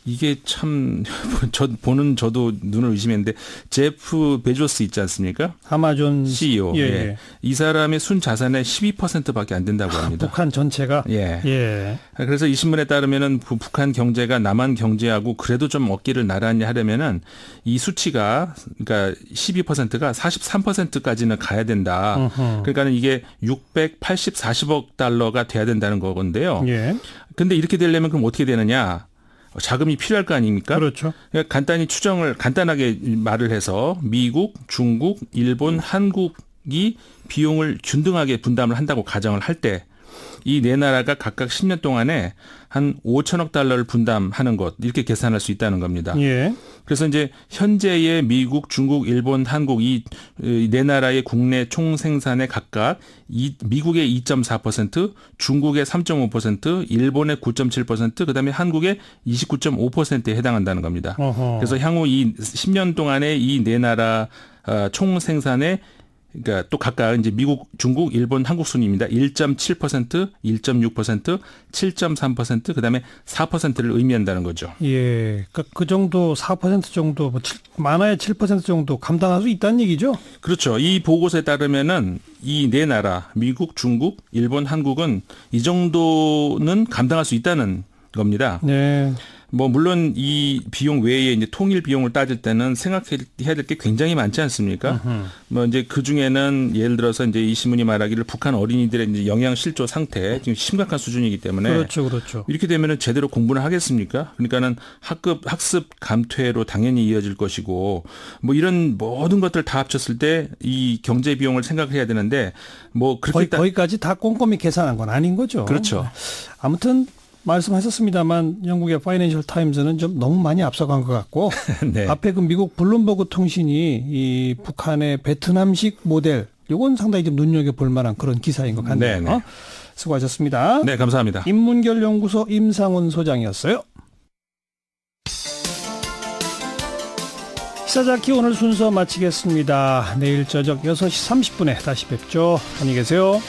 이게 참 저도 눈을 의심했는데 제프 베조스 있지 않습니까? 아마존 CEO. 예. 이 사람의 순 자산의 12%밖에 안 된다고 합니다. 북한 전체가. 예. 그래서 이 신문에 따르면은 북한 경제가 남한 경제하고 그래도 좀 어깨를 나란히 하려면은 이 수치가 그러니까 12%가 43%까지는 가야 된다. 그러니까는 이게 40억 달러가 돼야 된다는 거건데요. 근데 이렇게 되려면 그럼 어떻게 되느냐? 자금이 필요할 거 아닙니까? 그렇죠. 간단하게 말을 해서 미국, 중국, 일본, 한국이 비용을 균등하게 분담을 한다고 가정을 할 때 이 네 나라가 각각 10년 동안에 한 5천억 달러를 분담하는 것 이렇게 계산할 수 있다는 겁니다. 그래서 이제 현재의 미국, 중국, 일본, 한국 이 네 나라의 국내 총 생산의 각각 미국의 2.4%, 중국의 3.5%, 일본의 9.7%, 그다음에 한국의 29.5%에 해당한다는 겁니다. 그래서 향후 이 10년 동안에 이 네 나라 총 생산의 그러니까 또 각각 이제 미국, 중국, 일본, 한국 순입니다. 1.7%, 1.6%, 7.3%, 그다음에 4%를 의미한다는 거죠. 예, 그러니까 그 정도 4% 정도, 많아야 7% 정도 감당할 수 있다는 얘기죠. 그렇죠. 이 보고서에 따르면은 이 네 나라, 미국, 중국, 일본, 한국은 이 정도는 감당할 수 있다는 겁니다. 네. 뭐 물론 이 비용 외에 이제 통일 비용을 따질 때는 생각해야 될 게 굉장히 많지 않습니까? 뭐 이제 그 중에는 예를 들어서 이제 이 신문이 말하기를 북한 어린이들의 이제 영양 실조 상태 지금 심각한 수준이기 때문에 그렇죠. 이렇게 되면은 제대로 공부를 하겠습니까? 그러니까는 학습 감퇴로 당연히 이어질 것이고 뭐 이런 모든 것들 다 합쳤을 때 이 경제 비용을 생각해야 되는데 뭐 그렇게 거기까지 다 꼼꼼히 계산한 건 아닌 거죠. 그렇죠. 아무튼. 말씀하셨습니다만 영국의 파이낸셜 타임즈는 좀 너무 많이 앞서간 것 같고 네. 앞에 그 미국 블룸버그 통신이 이 북한의 베트남식 모델 이건 상당히 좀 눈여겨볼 만한 그런 기사인 것 같네요. 네네. 수고하셨습니다. 네, 감사합니다. 인문결연구소 임상훈 소장이었어요. 시사자키 오늘 순서 마치겠습니다. 내일 저녁 6시 30분에 다시 뵙죠. 안녕히 계세요.